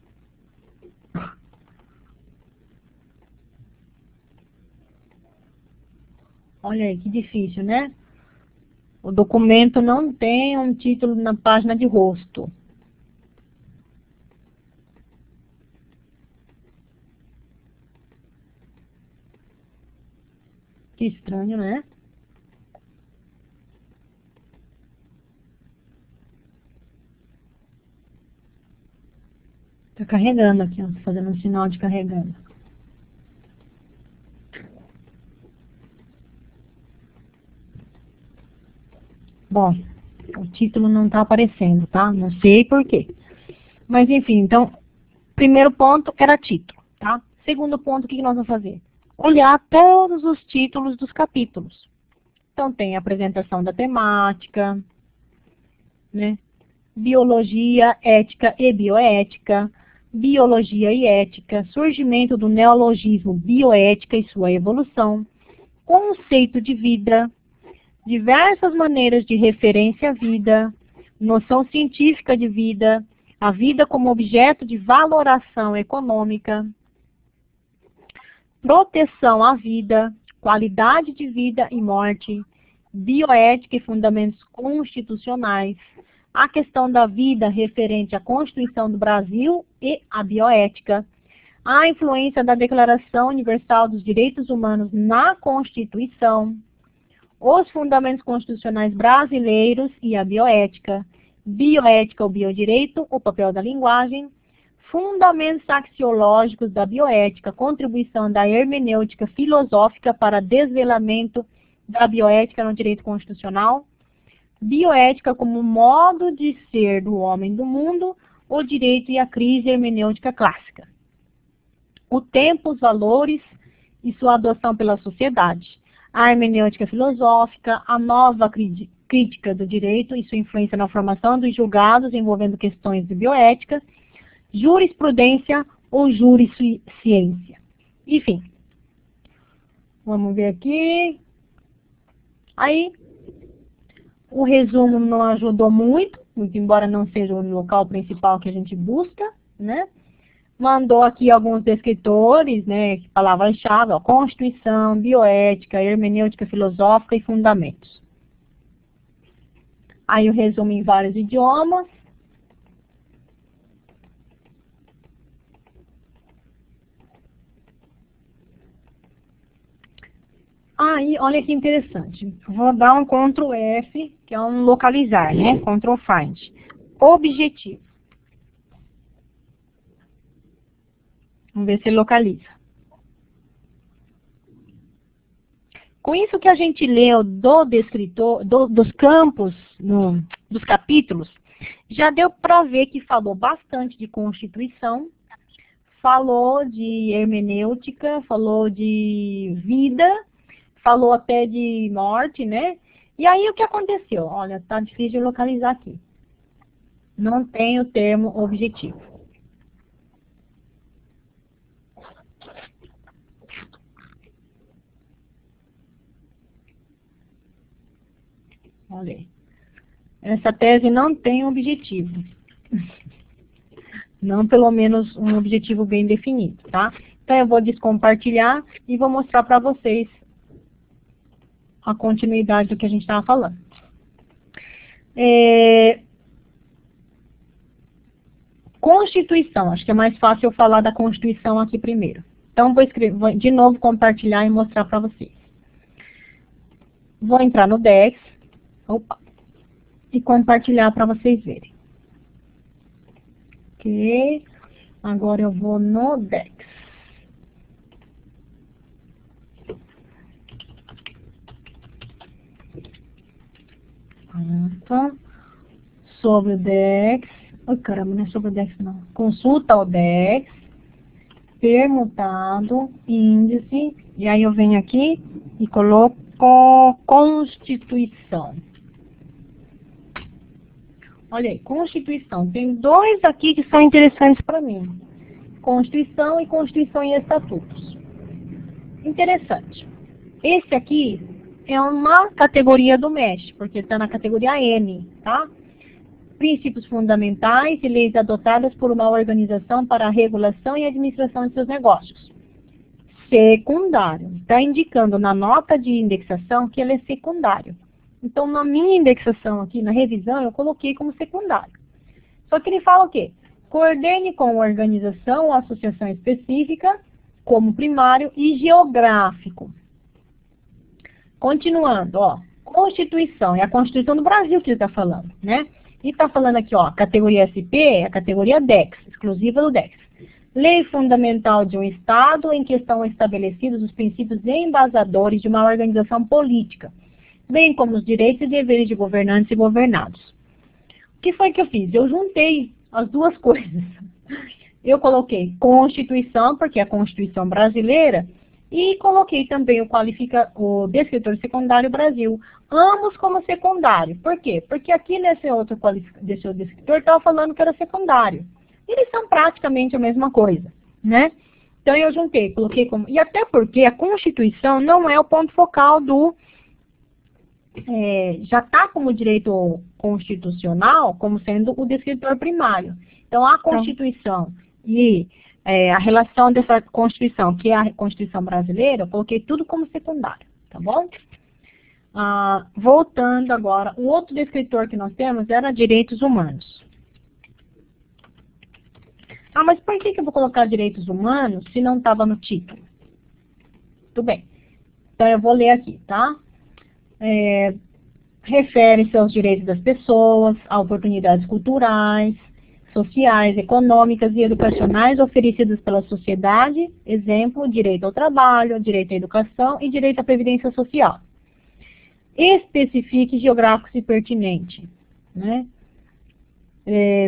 Olha aí, que difícil, né? O documento não tem um título na página de rosto. Que estranho, né? Tá carregando aqui, ó. Tô fazendo um sinal de carregando. Bom, o título não tá aparecendo, tá? Não sei por quê. Mas, enfim, então, primeiro ponto era título, tá? Segundo ponto, o que nós vamos fazer? Olhar todos os títulos dos capítulos. Então, tem a apresentação da temática, né? Biologia, ética e bioética, biologia e ética, surgimento do neologismo bioética e sua evolução, conceito de vida, diversas maneiras de referência à vida, noção científica de vida, a vida como objeto de valoração econômica, proteção à vida, qualidade de vida e morte, bioética e fundamentos constitucionais, a questão da vida referente à Constituição do Brasil e à bioética, a influência da Declaração Universal dos Direitos Humanos na Constituição, os fundamentos constitucionais brasileiros e a bioética, bioética, o biodireito, o papel da linguagem, fundamentos axiológicos da bioética, contribuição da hermenêutica filosófica para desvelamento da bioética no direito constitucional, bioética como modo de ser do homem do mundo, o direito e a crise hermenêutica clássica. O tempo, os valores e sua adoção pela sociedade. A hermenêutica filosófica, a nova crítica do direito e sua influência na formação dos julgados envolvendo questões de bioética, jurisprudência ou jurisciência. Enfim, vamos ver aqui. Aí, o resumo não ajudou muito embora não seja o local principal que a gente busca, né? Mandou aqui alguns descritores, né, palavras-chave, Constituição, bioética, hermenêutica filosófica e fundamentos. Aí o resumo em vários idiomas. Aí, olha que interessante. Vou dar um Ctrl F, que é um localizar, né? Ctrl Find. Objetivo. Vamos ver se ele localiza. Com isso que a gente leu do descritor, dos campos, dos capítulos, já deu para ver que falou bastante de Constituição, falou de hermenêutica, falou de vida, falou até de morte, né? E aí o que aconteceu? Olha, tá difícil de localizar aqui. Não tem o termo objetivo. Olha aí. Essa tese não tem objetivo. Não pelo menos um objetivo bem definido, tá? Então eu vou descompartilhar e vou mostrar para vocês a continuidade do que a gente estava falando. Constituição, acho que é mais fácil eu falar da Constituição aqui primeiro. Então vou de novo compartilhar e mostrar para vocês. Vou entrar no Dex, e compartilhar para vocês verem. Ok. Agora eu vou no DEX. Pronto. Sobre o DEX. Ai, caramba, não é sobre o DEX, não. Consulta o DEX. Permutado, índice. E aí eu venho aqui e coloco Constituição. Olha aí, Constituição. Tem dois aqui que são interessantes para mim. Constituição e Constituição e Estatutos. Interessante. Esse aqui é uma categoria do MESH, porque está na categoria N, tá? Princípios fundamentais e leis adotadas por uma organização para a regulação e administração de seus negócios. Secundário. Está indicando na nota de indexação que ele é secundário. Então, na minha indexação aqui, na revisão, eu coloquei como secundário. Só que ele fala o quê? Coordene com a organização ou associação específica, como primário e geográfico. Continuando, ó, Constituição, é a Constituição do Brasil que ele está falando, né? E está falando aqui, ó, categoria SP, a categoria DEX, exclusiva do DEX. Lei fundamental de um Estado em que estão estabelecidos os princípios embasadores de uma organização política, bem como os direitos e deveres de governantes e governados. O que foi que eu fiz? Eu juntei as duas coisas. Eu coloquei Constituição, porque é a Constituição brasileira, e coloquei também o descritor secundário Brasil, ambos como secundário. Por quê? Porque aqui nesse outro descritor estava falando que era secundário. Eles são praticamente a mesma coisa, né? Então eu juntei, coloquei como... E até porque a Constituição não é o ponto focal do... já está como direito constitucional, como sendo o descritor primário. Então a Constituição e a relação dessa Constituição, que é a Constituição brasileira, eu coloquei tudo como secundário, tá bom? Voltando agora, o outro descritor que nós temos era direitos humanos. Mas por que eu vou colocar direitos humanos se não estava no título? Tudo bem. Então eu vou ler aqui, tá? Refere-se aos direitos das pessoas, a oportunidades culturais, sociais, econômicas e educacionais oferecidas pela sociedade, exemplo, direito ao trabalho, direito à educação e direito à previdência social. Especifique geográfico se pertinente, né?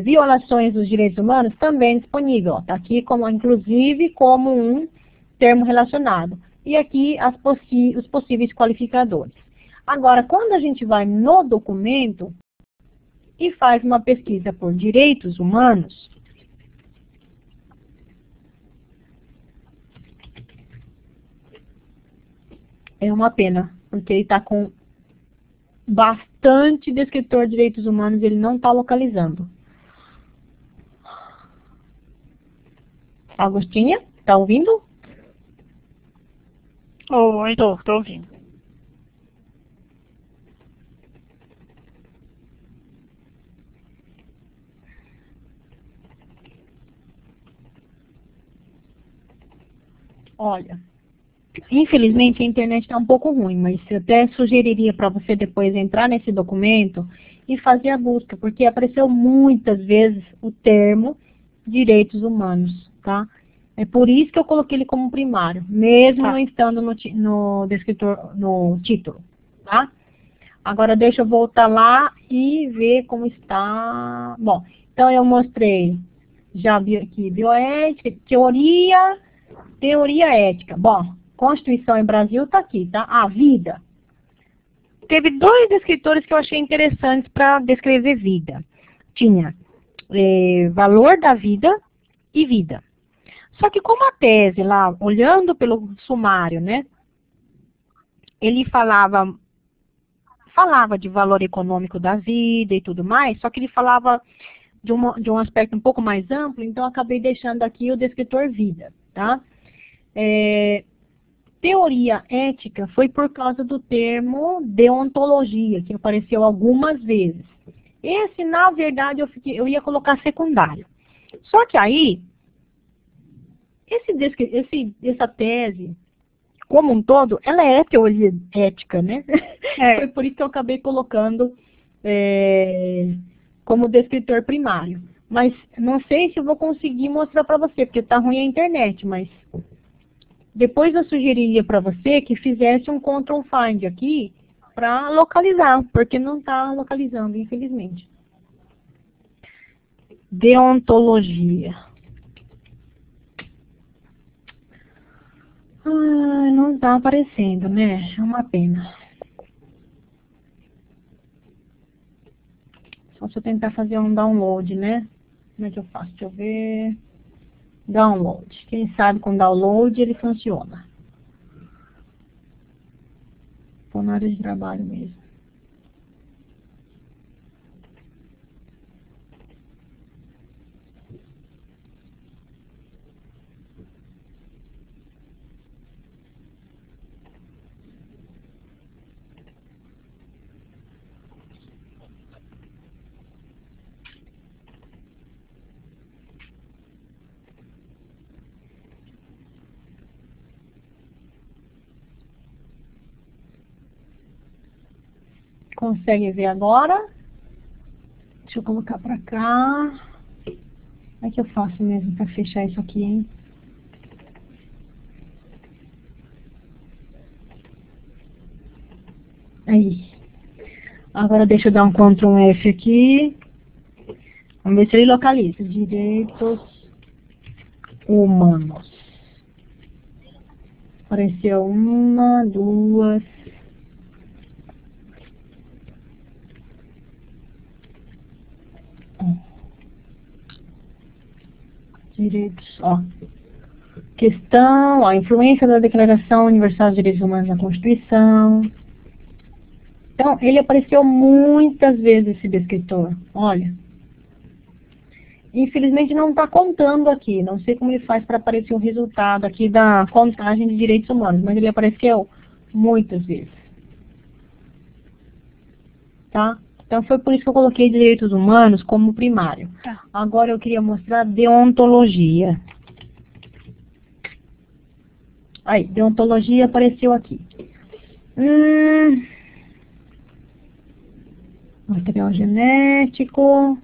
Violações dos direitos humanos também disponível, está aqui como, inclusive como um termo relacionado. E aqui os possíveis qualificadores. Agora, quando a gente vai no documento e faz uma pesquisa por direitos humanos, é uma pena, porque ele está com bastante descritor de direitos humanos, ele não está localizando. Agostinha, está ouvindo? Oi, estou ouvindo. Olha, infelizmente a internet está um pouco ruim, mas eu até sugeriria para você depois entrar nesse documento e fazer a busca, porque apareceu muitas vezes o termo direitos humanos, tá? É por isso que eu coloquei ele como primário, mesmo não estando no descritor, no título, tá? Agora deixa eu voltar lá e ver como está. Bom, então eu mostrei já aqui bioética, teoria ética. Bom, Constituição em Brasil está aqui, tá? A vida. Teve dois descritores que eu achei interessantes para descrever vida. Tinha valor da vida e vida. Só que como a tese lá, olhando pelo sumário, né? Ele falava de valor econômico da vida e tudo mais, só que ele falava de um aspecto um pouco mais amplo, então eu acabei deixando aqui o descritor vida, tá? Teoria ética foi por causa do termo deontologia, que apareceu algumas vezes. Esse, na verdade, eu ia colocar secundário. Só que aí, essa tese, como um todo, ela é teoria ética, né? Foi por isso que eu acabei colocando como descritor primário. Mas não sei se eu vou conseguir mostrar para você, porque tá ruim a internet, mas depois eu sugeriria para você que fizesse um Ctrl Find aqui para localizar, porque não está localizando, infelizmente. Deontologia. Ah, não está aparecendo, né? É uma pena. Só se eu tentar fazer um download, né? Como é que eu faço? Deixa eu ver. Download. Quem sabe com download ele funciona. Estou na área de trabalho mesmo. Consegue ver agora? Deixa eu colocar pra cá. Como é que eu faço mesmo pra fechar isso aqui, hein? Aí. Agora deixa eu dar um Ctrl F aqui. Vamos ver se ele localiza. Direitos humanos. Apareceu uma, duas. Direitos, ó. Questão, ó, influência da Declaração Universal dos Direitos Humanos na Constituição. Então, ele apareceu muitas vezes, esse descritor. Olha. Infelizmente não está contando aqui. Não sei como ele faz para aparecer o resultado aqui da contagem de direitos humanos, mas ele apareceu muitas vezes. Tá? Então foi por isso que eu coloquei direitos humanos como primário. Tá. Agora eu queria mostrar deontologia. Aí, deontologia apareceu aqui. Material genético.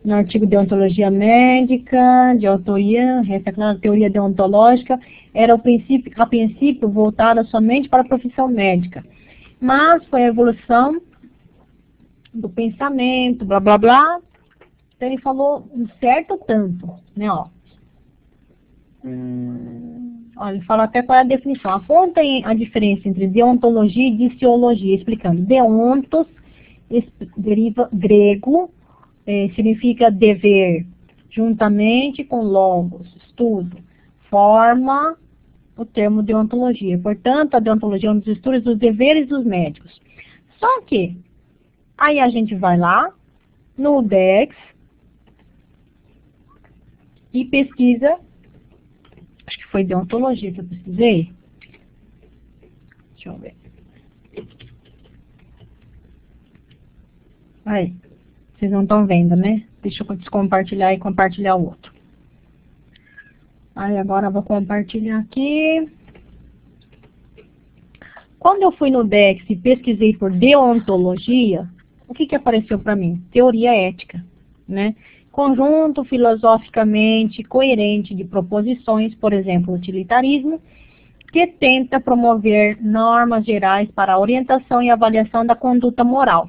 No artigo Deontologia Médica, de autoria, resta clara, teoria deontológica, era a princípio voltada somente para a profissão médica. Mas foi a evolução do pensamento, blá, blá, blá. Então ele falou um certo tanto, né, ó. Olha, ele fala até qual é a definição. Aponta a diferença entre deontologia e diciologia, explicando. Deontos deriva grego, significa dever, juntamente com logos, estudo, forma o termo deontologia. Portanto, a deontologia é um dos estudos dos deveres dos médicos. Só que, aí a gente vai lá, no DEX, e pesquisa, acho que foi deontologia que eu pesquisei. Deixa eu ver. Aí. Vocês não estão vendo, né? Deixa eu descompartilhar e compartilhar o outro. Aí agora eu vou compartilhar aqui. Quando eu fui no DEX e pesquisei por deontologia, o que apareceu para mim? Teoria ética, né? Conjunto filosoficamente coerente de proposições, por exemplo, utilitarismo, que tenta promover normas gerais para a orientação e avaliação da conduta moral,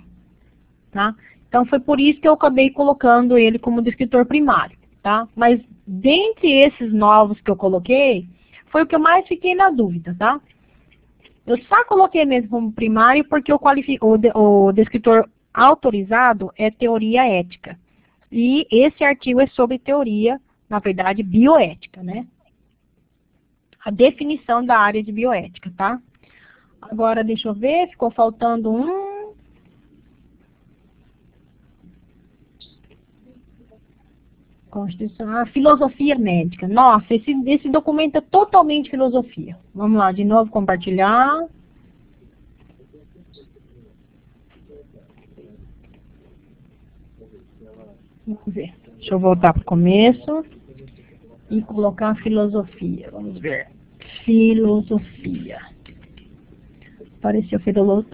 tá? Então, foi por isso que eu acabei colocando ele como descritor primário, tá? Mas, dentre esses novos que eu coloquei, foi o que eu mais fiquei na dúvida, tá? Eu só coloquei mesmo como primário porque o descritor autorizado é teoria ética. E esse artigo é sobre teoria, na verdade, bioética, né? A definição da área de bioética, tá? Agora, deixa eu ver, ficou faltando um... Constitucional, filosofia médica. Nossa, esse documento é totalmente filosofia. Vamos lá, de novo compartilhar. Vamos ver. Deixa eu voltar para o começo e colocar filosofia. Vamos ver. Filosofia. Apareceu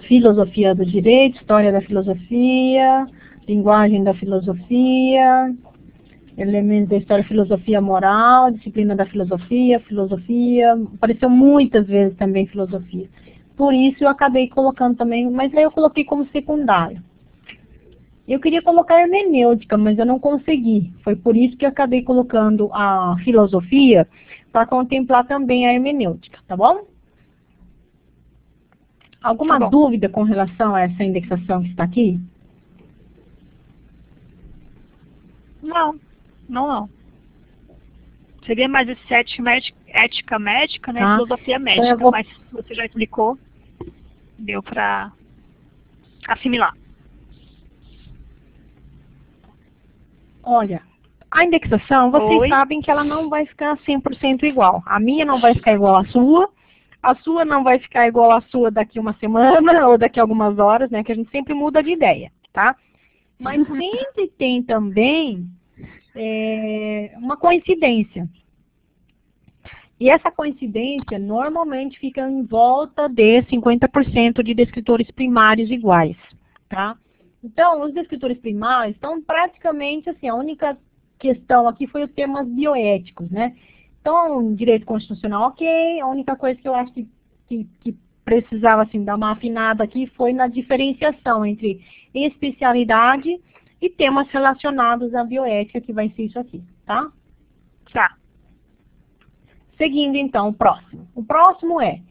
filosofia do direito, história da filosofia, linguagem da filosofia, Elementos da história, filosofia moral, disciplina da filosofia, apareceu muitas vezes também filosofia. Por isso eu acabei colocando também, mas aí eu coloquei como secundário. Eu queria colocar hermenêutica, mas eu não consegui. Foi por isso que eu acabei colocando a filosofia para contemplar também a hermenêutica, tá bom? Alguma dúvida com relação a essa indexação que está aqui? Não. Seria mais esse ética médica, né? Tá. Filosofia médica, Então mas você já explicou, deu para assimilar. Olha, a indexação, vocês sabem que ela não vai ficar 100% igual. A minha não vai ficar igual à sua não vai ficar igual à sua daqui uma semana ou daqui a algumas horas, né? Que a gente sempre muda de ideia, tá? Mas sempre tem também uma coincidência. E essa coincidência normalmente fica em volta de 50% de descritores primários iguais, tá? Então, os descritores primários estão praticamente assim, a única questão aqui foi os temas bioéticos, né? Então, direito constitucional, ok, a única coisa que eu acho que precisava assim, dar uma afinada aqui foi na diferenciação entre especialidade e temas relacionados à bioética, que vai ser isso aqui, tá? Tá. Seguindo, então, o próximo. O próximo é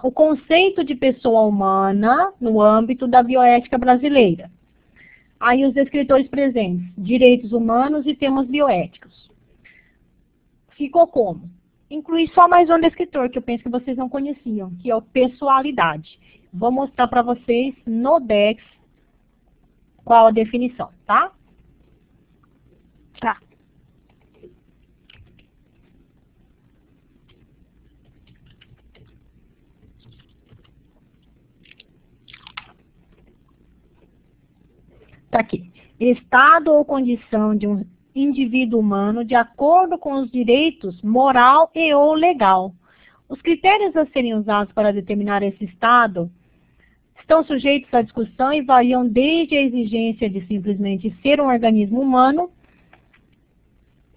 o conceito de pessoa humana no âmbito da bioética brasileira. Aí os descritores presentes, direitos humanos e temas bioéticos. Ficou como? Incluí só mais um descritor que eu penso que vocês não conheciam, que é o pessoalidade. Vou mostrar para vocês no Dex qual a definição, tá? Tá. Tá aqui. Estado ou condição de um indivíduo humano de acordo com os direitos moral e ou legal. Os critérios a serem usados para determinar esse estado estão sujeitos à discussão e variam desde a exigência de simplesmente ser um organismo humano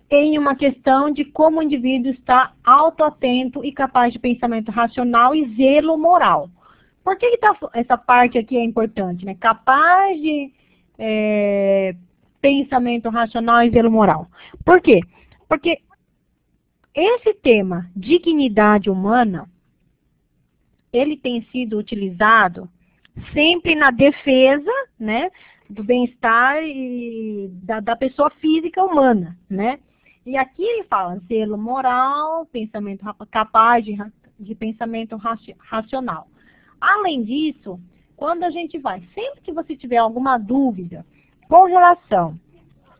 em uma questão de como o indivíduo está autoatento e capaz de pensamento racional e zelo moral. Por que essa parte aqui é importante, né? Capaz de pensamento racional e zelo moral. Por quê? Porque esse tema, dignidade humana, ele tem sido utilizado sempre na defesa, né, do bem-estar e da pessoa física humana, né? E aqui ele fala zelo moral, pensamento capaz de pensamento racional. Além disso, quando a gente vai, sempre que você tiver alguma dúvida com relação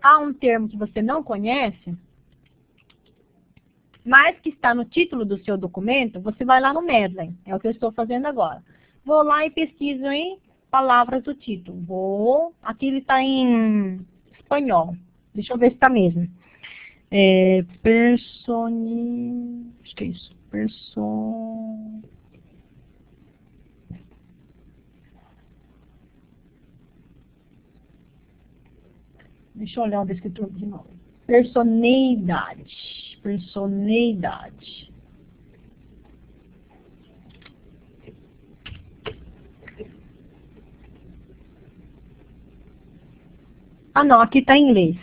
a um termo que você não conhece, mas que está no título do seu documento, você vai lá no Medley, é o que eu estou fazendo agora. Vou lá e pesquiso em palavras do título. Aqui ele está em espanhol, deixa eu ver se está mesmo. Acho que é isso, Deixa eu olhar o descritor de novo. Personeidade. Ah, não, aqui está em inglês.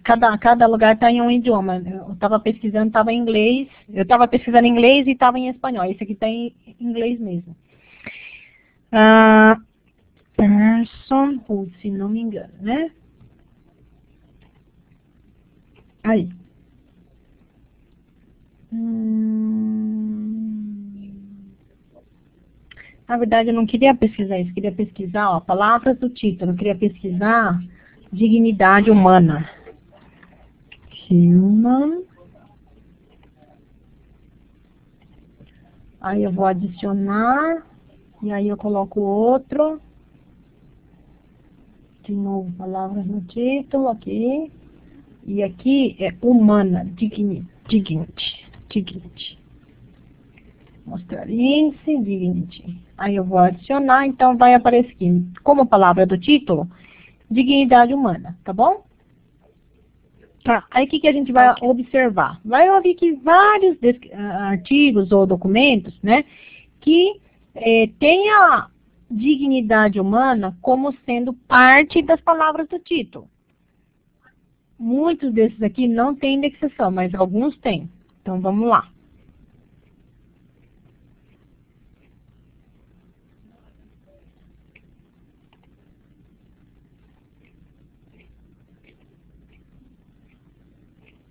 Cada lugar está em um idioma. Eu estava pesquisando, estava em inglês. Eu estava pesquisando em inglês e estava em espanhol. Esse aqui está em inglês mesmo. Personhood, se não me engano, né? Aí. Na verdade, eu não queria pesquisar isso. Queria pesquisar, palavras do título. Eu queria pesquisar dignidade humana. Human. Aí eu vou adicionar. E aí eu coloco outro. De novo, palavras no título, aqui. E aqui é humana, dignity. Mostrar índice, dignity. Aí eu vou adicionar, então vai aparecer aqui, como palavra do título, dignidade humana, tá bom? Tá. Aí o que a gente vai observar? Vai ouvir que vários artigos ou documentos, né, que tem a dignidade humana como sendo parte das palavras do título. Muitos desses aqui não têm indexação, mas alguns têm. Então vamos lá.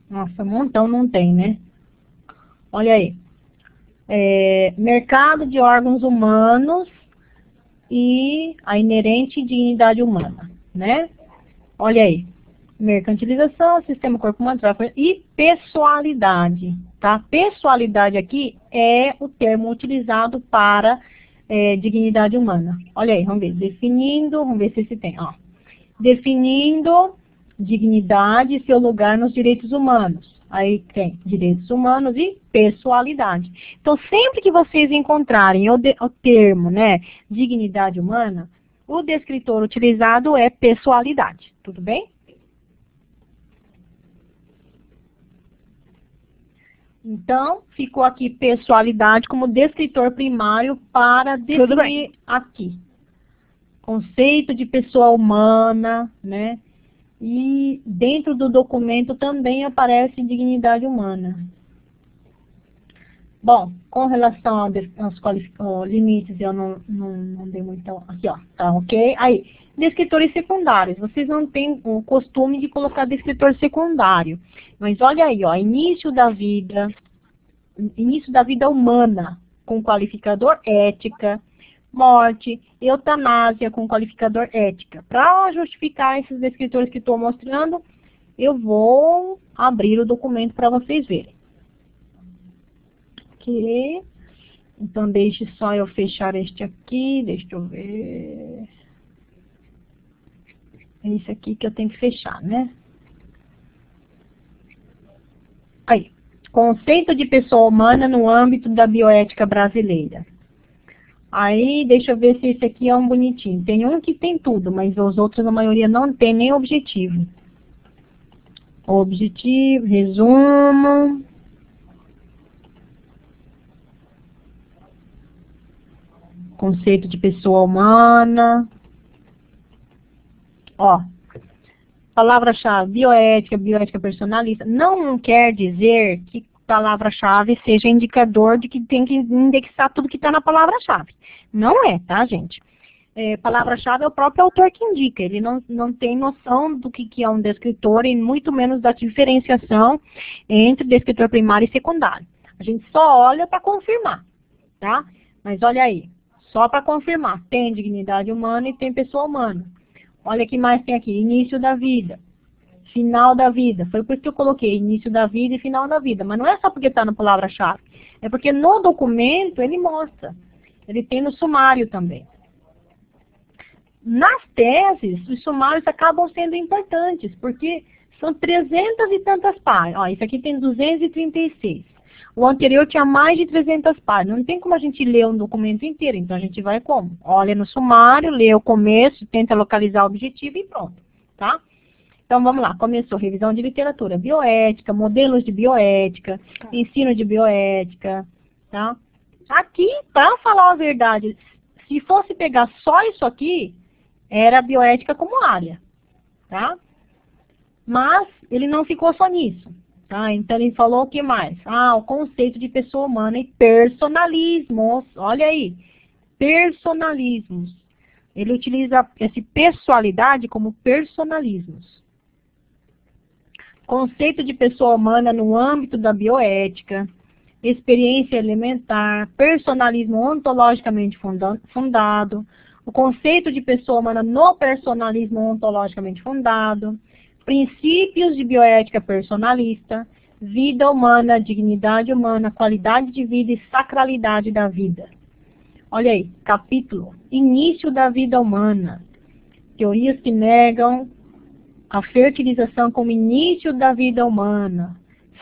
Nossa, um montão não tem, né? Olha aí. Mercado de órgãos humanos e a inerente dignidade humana, né? Olha aí. Mercantilização, sistema corpo humano e pessoalidade, tá? Pessoalidade aqui é o termo utilizado para dignidade humana. Olha aí, vamos ver. Definindo, vamos ver se esse tem, ó. Definindo dignidade e seu lugar nos direitos humanos. Aí tem direitos humanos e pessoalidade. Então, sempre que vocês encontrarem o termo, né, dignidade humana, o descritor utilizado é pessoalidade. Tudo bem? Então, ficou aqui pessoalidade como descritor primário para definir aqui. Conceito de pessoa humana, né? E dentro do documento também aparece dignidade humana. Bom, com relação aos limites, eu não dei muito... Aqui, ó, tá ok? Aí, descritores secundários. Vocês não têm o costume de colocar descritor secundário. Mas olha aí, ó, início da vida humana, com qualificador ética, morte, eutanásia com qualificador ética. Para justificar esses descritores que estou mostrando, eu vou abrir o documento para vocês verem. Ok. Então, deixe só eu fechar este aqui. Deixa eu ver. É isso aqui que eu tenho que fechar, né? Aí. Conceito de pessoa humana no âmbito da bioética brasileira. Aí, deixa eu ver se esse aqui é um bonitinho. Tem um que tem tudo, mas os outros, a maioria, não tem nem objetivo. Objetivo, resumo. Conceito de pessoa humana. Ó, palavra-chave, bioética personalista. Não quer dizer que palavra-chave seja indicador de que tem que indexar tudo que está na palavra-chave. Não é, tá, gente? Palavra-chave é o próprio autor que indica. Ele não tem noção do que é um descritor e muito menos da diferenciação entre descritor primário e secundário. A gente só olha para confirmar, tá? Mas olha aí, só para confirmar. Tem dignidade humana e tem pessoa humana. Olha o que mais tem aqui. Início da vida. Final da vida. Foi por isso que eu coloquei início da vida e final da vida. Mas não é só porque está na palavra-chave. É porque no documento ele mostra. Ele tem no sumário também. Nas teses, os sumários acabam sendo importantes, porque são 300 e tantas páginas. Ó, isso aqui tem 236. O anterior tinha mais de 300 páginas. Não tem como a gente ler um documento inteiro. Então a gente vai como? Olha no sumário, lê o começo, tenta localizar o objetivo e pronto. Tá? Então, vamos lá. Começou revisão de literatura, bioética, modelos de bioética, ensino de bioética, tá? Aqui, para falar a verdade, se fosse pegar só isso aqui, era bioética como área, tá? Mas ele não ficou só nisso, tá? Então, ele falou o que mais? O conceito de pessoa humana e personalismos. Olha aí, personalismos. Ele utiliza esse pessoalidade como personalismos. Conceito de pessoa humana no âmbito da bioética, experiência elementar, personalismo ontologicamente fundado, o conceito de pessoa humana no personalismo ontologicamente fundado, princípios de bioética personalista, vida humana, dignidade humana, qualidade de vida e sacralidade da vida. Olha aí, capítulo, início da vida humana, teorias que negam a fertilização como início da vida humana,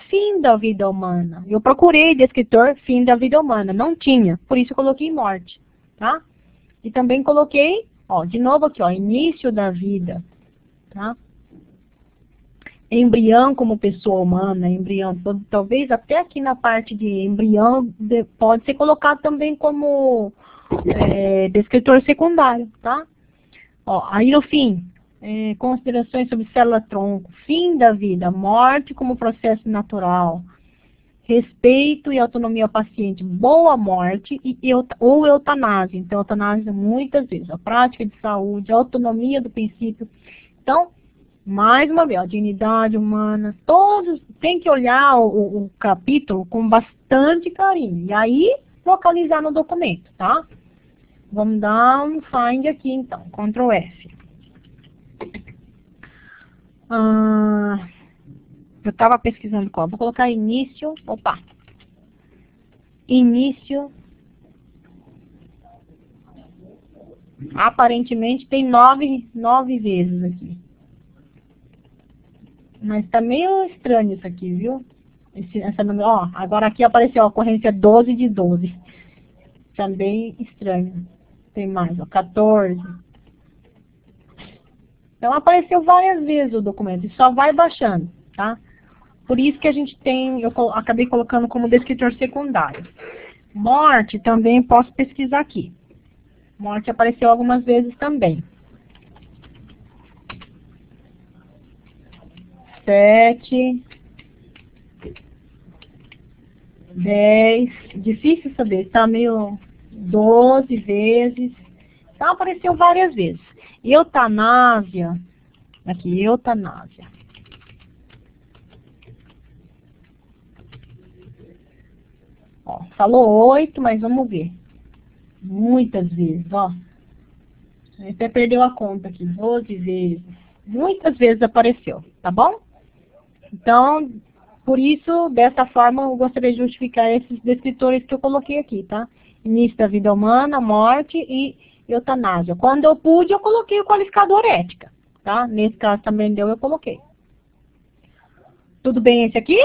fim da vida humana. Eu procurei descritor fim da vida humana, não tinha, por isso eu coloquei morte, tá? E também coloquei, ó, de novo aqui, ó, início da vida, tá? embrião como pessoa humana, embrião, talvez até aqui na parte de embrião, pode ser colocado também como descritor secundário, tá? Ó, aí no fim, considerações sobre célula-tronco, fim da vida, morte como processo natural, respeito e autonomia ao paciente, boa morte ou eutanásia. Então, eutanásia muitas vezes, a prática de saúde, a autonomia do princípio. Então, mais uma vez, a dignidade humana, todos tem que olhar o capítulo com bastante carinho. E aí, localizar no documento, tá? Vamos dar um find aqui, então, Ctrl F. Eu estava pesquisando qual. Vou colocar início. Opa! Início. Aparentemente tem 9 vezes aqui. Mas tá meio estranho isso aqui, viu? Ó, agora aqui apareceu a ocorrência 12 de 12. Também estranho. Tem mais, ó, 14. Então apareceu várias vezes o documento. E só vai baixando, tá? Por isso que a gente tem, eu acabei colocando como descritor secundário. Morte também posso pesquisar aqui. Morte apareceu algumas vezes também. 7, 10, difícil saber, tá meio 12 vezes. Então apareceu várias vezes. Eutanásia, aqui, eutanásia. Ó, falou 8, mas vamos ver. Muitas vezes, ó. Até perdeu a conta aqui, 12 vezes. Muitas vezes apareceu, tá bom? Então, por isso, dessa forma, eu gostaria de justificar esses descritores que eu coloquei aqui, tá? Início da vida humana, morte e eutanásia. Quando eu pude, eu coloquei o qualificador ética, tá? Nesse caso também deu, eu coloquei. Tudo bem esse aqui?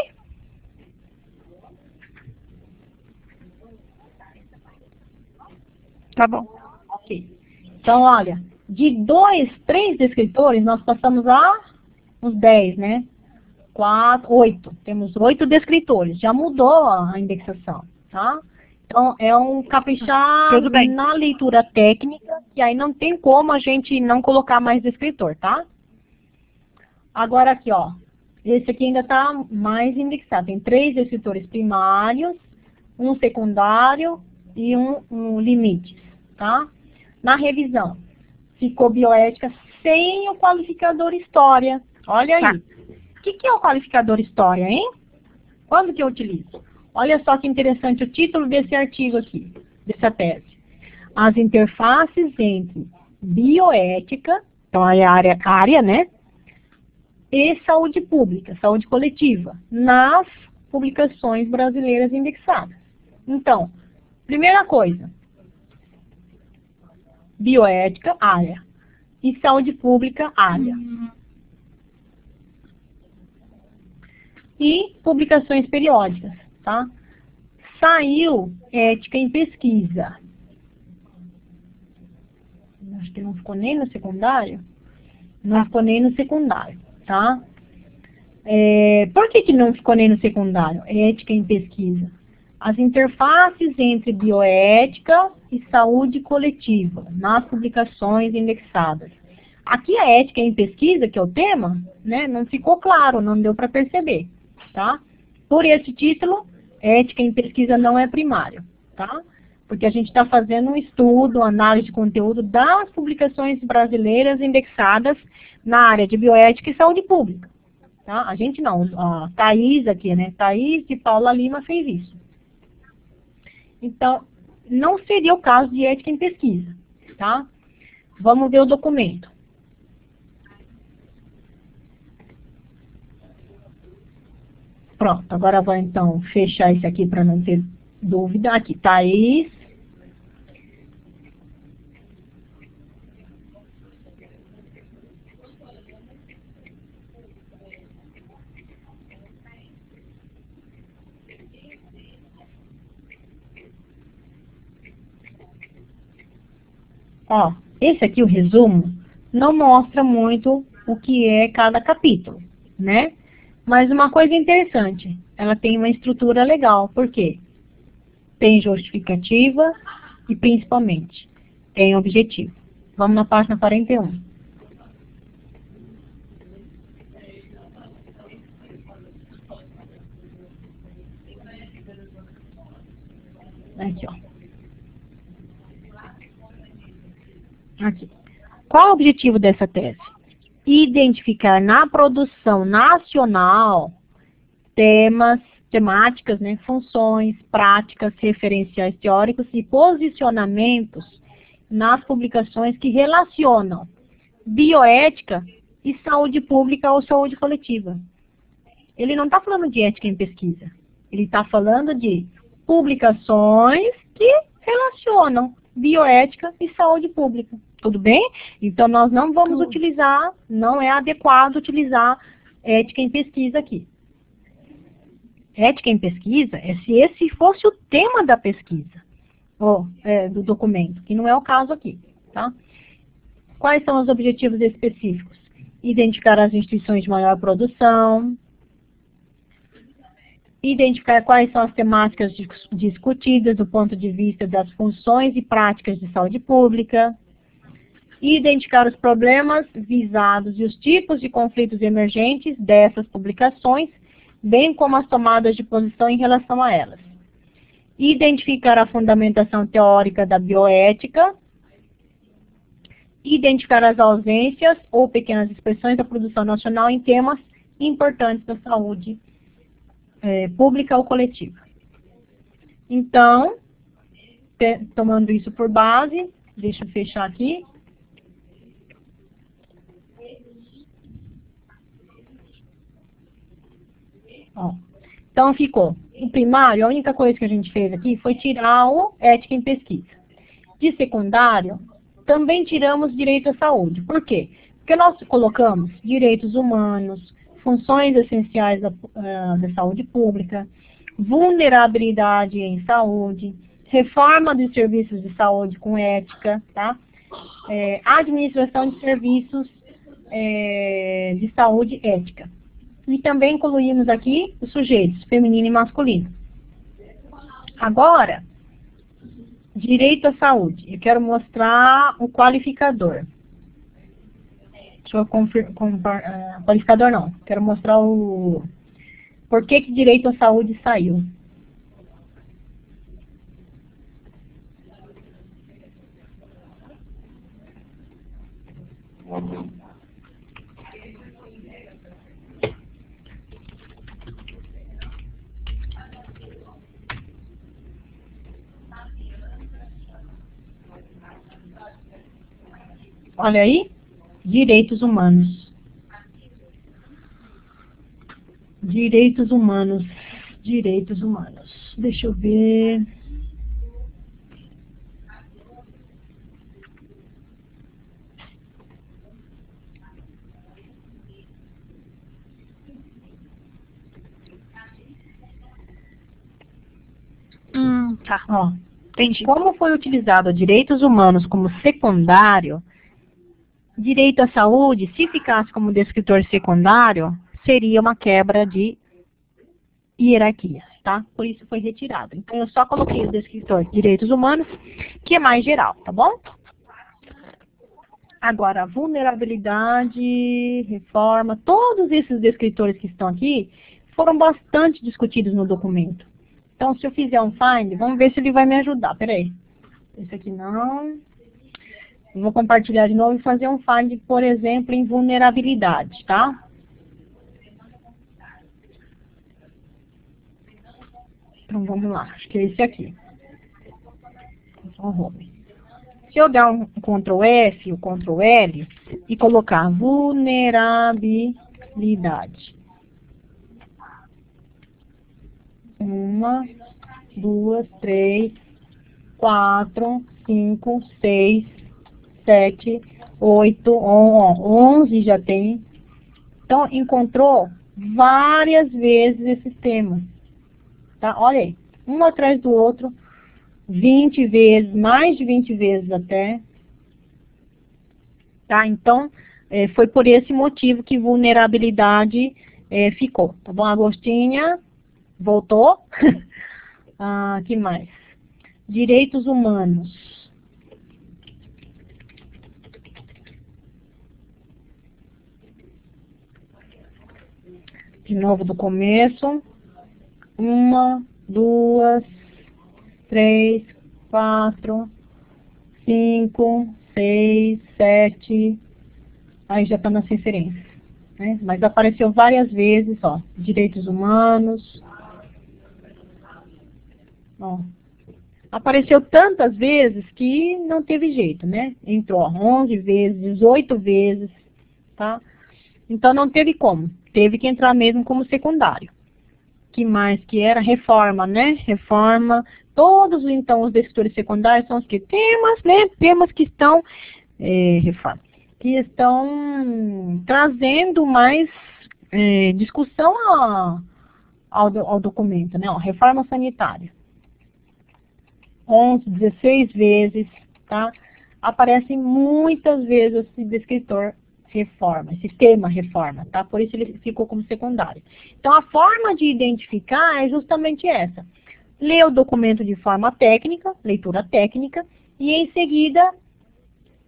Tá bom. Ok. Então, olha, de 2, 3 descritores, nós passamos a uns 10, né? 4, 8. Temos 8 descritores. Já mudou a indexação, tá? Então, é um caprichar na leitura técnica, e aí não tem como a gente não colocar mais descritor, tá? Agora aqui, ó. Esse aqui ainda está mais indexado. Tem 3 descritores primários, um secundário e um limite, tá? Na revisão, ficou bioética sem o qualificador história. Olha aí. Tá. O que é o qualificador história, hein? Quando que eu utilizo? Olha só que interessante o título desse artigo aqui, dessa tese. As interfaces entre bioética, então é a área, né? E saúde pública, saúde coletiva, nas publicações brasileiras indexadas. Então, primeira coisa, bioética, área. E saúde pública, área. E publicações periódicas, tá? Saiu ética em pesquisa. Acho que não ficou nem no secundário. Não ficou nem no secundário, tá? Por que não ficou nem no secundário? Ética em pesquisa. As interfaces entre bioética e saúde coletiva, nas publicações indexadas. Aqui a ética em pesquisa, que é o tema, né, não ficou claro, não deu para perceber, tá? Por esse título, ética em pesquisa não é primário, tá? Porque a gente está fazendo um estudo, análise de conteúdo das publicações brasileiras indexadas na área de bioética e saúde pública, tá? A gente não, a Thaís aqui, né, Thaís e Paula Lima fez isso. Então, não seria o caso de ética em pesquisa, tá? Vamos ver o documento. Pronto, agora vou então fechar esse aqui para não ter dúvida. Aqui, Thaís. Ó, esse aqui, o resumo, não mostra muito o que é cada capítulo, né? Mas uma coisa interessante, ela tem uma estrutura legal. Por quê? Tem justificativa e, principalmente, tem objetivo. Vamos na página 41. Aqui, ó. Aqui. Qual é o objetivo dessa tese? Identificar na produção nacional temáticas, né, funções, práticas, referenciais teóricos e posicionamentos nas publicações que relacionam bioética e saúde pública ou saúde coletiva. Ele não está falando de ética em pesquisa. Ele está falando de publicações que relacionam bioética e saúde pública. Tudo bem? Então, nós não vamos utilizar, não é adequado utilizar ética em pesquisa aqui. Ética em pesquisa é se esse fosse o tema da pesquisa, ou do documento, que não é o caso aqui, tá? Quais são os objetivos específicos? Identificar as instituições de maior produção, identificar quais são as temáticas discutidas do ponto de vista das funções e práticas de saúde pública, identificar os problemas visados e os tipos de conflitos emergentes dessas publicações, bem como as tomadas de posição em relação a elas. Identificar a fundamentação teórica da bioética, identificar as ausências ou pequenas expressões da produção nacional em temas importantes da saúde pública ou coletiva. Então, tomando isso por base, deixa eu fechar aqui. Ó, então ficou. O primário, a única coisa que a gente fez aqui foi tirar o ética em pesquisa. De secundário, também tiramos direito à saúde. Por quê? Porque nós colocamos direitos humanos, funções essenciais da saúde pública, vulnerabilidade em saúde, reforma dos serviços de saúde com ética, tá? Administração de serviços de saúde ética. E também incluímos aqui os sujeitos, feminino e masculino. Agora, direito à saúde. Eu quero mostrar o qualificador. Deixa eu qualificador não. Quero mostrar o... Por que direito à saúde saiu. Olha aí, direitos humanos. Direitos humanos. Direitos humanos. Deixa eu ver. Tá. Ó, Entendi. como foi utilizado direitos humanos como secundário, direito à saúde, se ficasse como descritor secundário, seria uma quebra de hierarquia, tá? Por isso foi retirado. Então, eu só coloquei o descritor direitos humanos, que é mais geral, tá bom? Agora, vulnerabilidade, reforma, todos esses descritores que estão aqui foram bastante discutidos no documento. Então, se eu fizer um find, vamos ver se ele vai me ajudar. Peraí. Esse aqui não... Eu vou compartilhar de novo e fazer um find, por exemplo, em vulnerabilidade, tá? Então, vamos lá. Acho que é esse aqui. Se eu der um Ctrl F, o Ctrl L, e colocar vulnerabilidade. 1, 2, 3, 4, 5, 6... 7, 8, 11 já tem. Então, encontrou várias vezes esses temas. Tá? Olha aí, um atrás do outro, 20 vezes, mais de 20 vezes até. Tá? Então, foi por esse motivo que vulnerabilidade ficou, tá bom? Agostinha, voltou. Que mais? Direitos humanos. De novo do começo. 1, 2, 3, 4, 5, 6, 7. Aí já está nas referências, né? Mas apareceu várias vezes, ó. Direitos humanos. Ó. Apareceu tantas vezes que não teve jeito, né? Entrou 11 vezes, 18 vezes, tá? Então não teve como. Teve que entrar mesmo como secundário. Que mais que era? Reforma, né? Reforma. Todos, então, os descritores secundários são os que? Temas, né? Temas que estão, reforma, que estão trazendo mais discussão ao documento, né? Ó, reforma sanitária. 11, 16 vezes, tá? Aparece muitas vezes esse descritor reforma, esse tema reforma, tá? Por isso ele ficou como secundário. Então, a forma de identificar é justamente essa. Ler o documento de forma técnica, leitura técnica, e em seguida,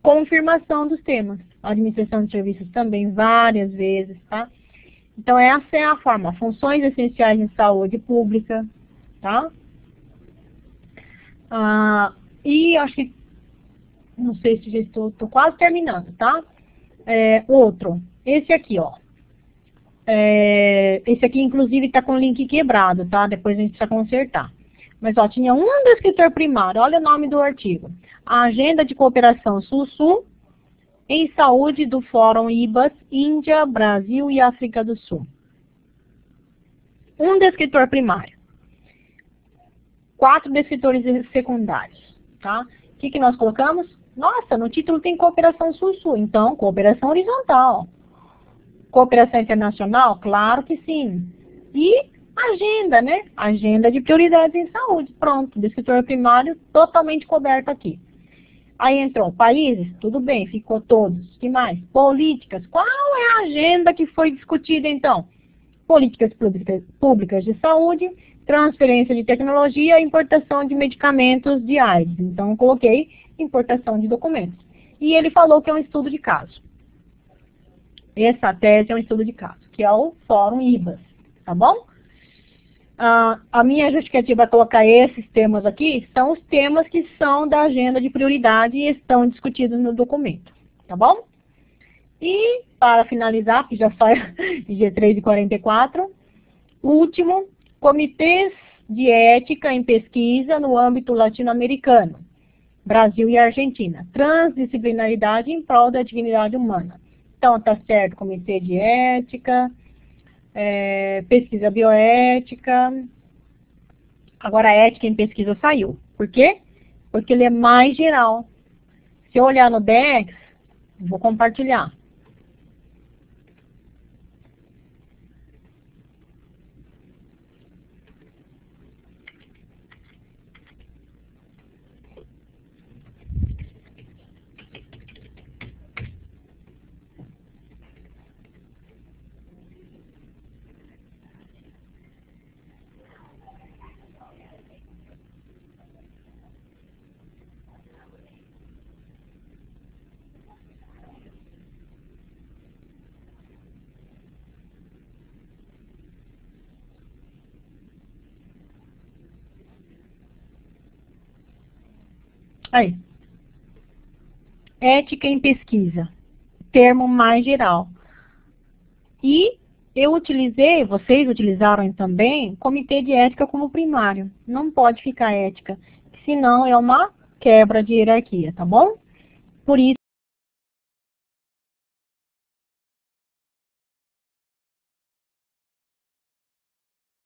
confirmação dos temas. A administração de serviços também, várias vezes, tá? Então, essa é a forma. Funções essenciais em saúde pública, tá? E acho que, não sei se já estou quase terminando, tá? Outro, esse aqui, ó. Esse aqui, inclusive, está com o link quebrado, tá? Depois a gente precisa consertar. Mas, ó, tinha um descritor primário, olha o nome do artigo. A Agenda de Cooperação Sul-Sul em Saúde do Fórum IBAS, Índia, Brasil e África do Sul. Um descritor primário. 4 descritores secundários, tá? O que nós colocamos? Nossa, no título tem cooperação sul-sul, então cooperação horizontal. Cooperação internacional? Claro que sim. E agenda, né? Agenda de prioridades em saúde. Pronto, descritor primário totalmente coberto aqui. Aí entrou países, tudo bem, ficou todos. Que mais? Políticas. Qual é a agenda que foi discutida então? Políticas públicas de saúde, transferência de tecnologia e importação de medicamentos de AIDS. Então, eu coloquei importação de documentos. E ele falou que é um estudo de caso. Essa tese é um estudo de caso, que é o Fórum IBAS, tá bom? A minha justificativa para colocar esses temas aqui são os temas que são da agenda de prioridade e estão discutidos no documento, tá bom? E, para finalizar, que já sai G3 de 44, último, comitês de ética em pesquisa no âmbito latino-americano, Brasil e Argentina. Transdisciplinaridade em prol da dignidade humana. Então, tá certo, comitê de ética, pesquisa bioética. Agora, a ética em pesquisa saiu. Por quê? Porque ele é mais geral. Se eu olhar no DEX, vou compartilhar. Aí. Ética em pesquisa. Termo mais geral. E eu utilizei, vocês utilizaram também, comitê de ética como primário. Não pode ficar ética, senão é uma quebra de hierarquia, tá bom? Por isso,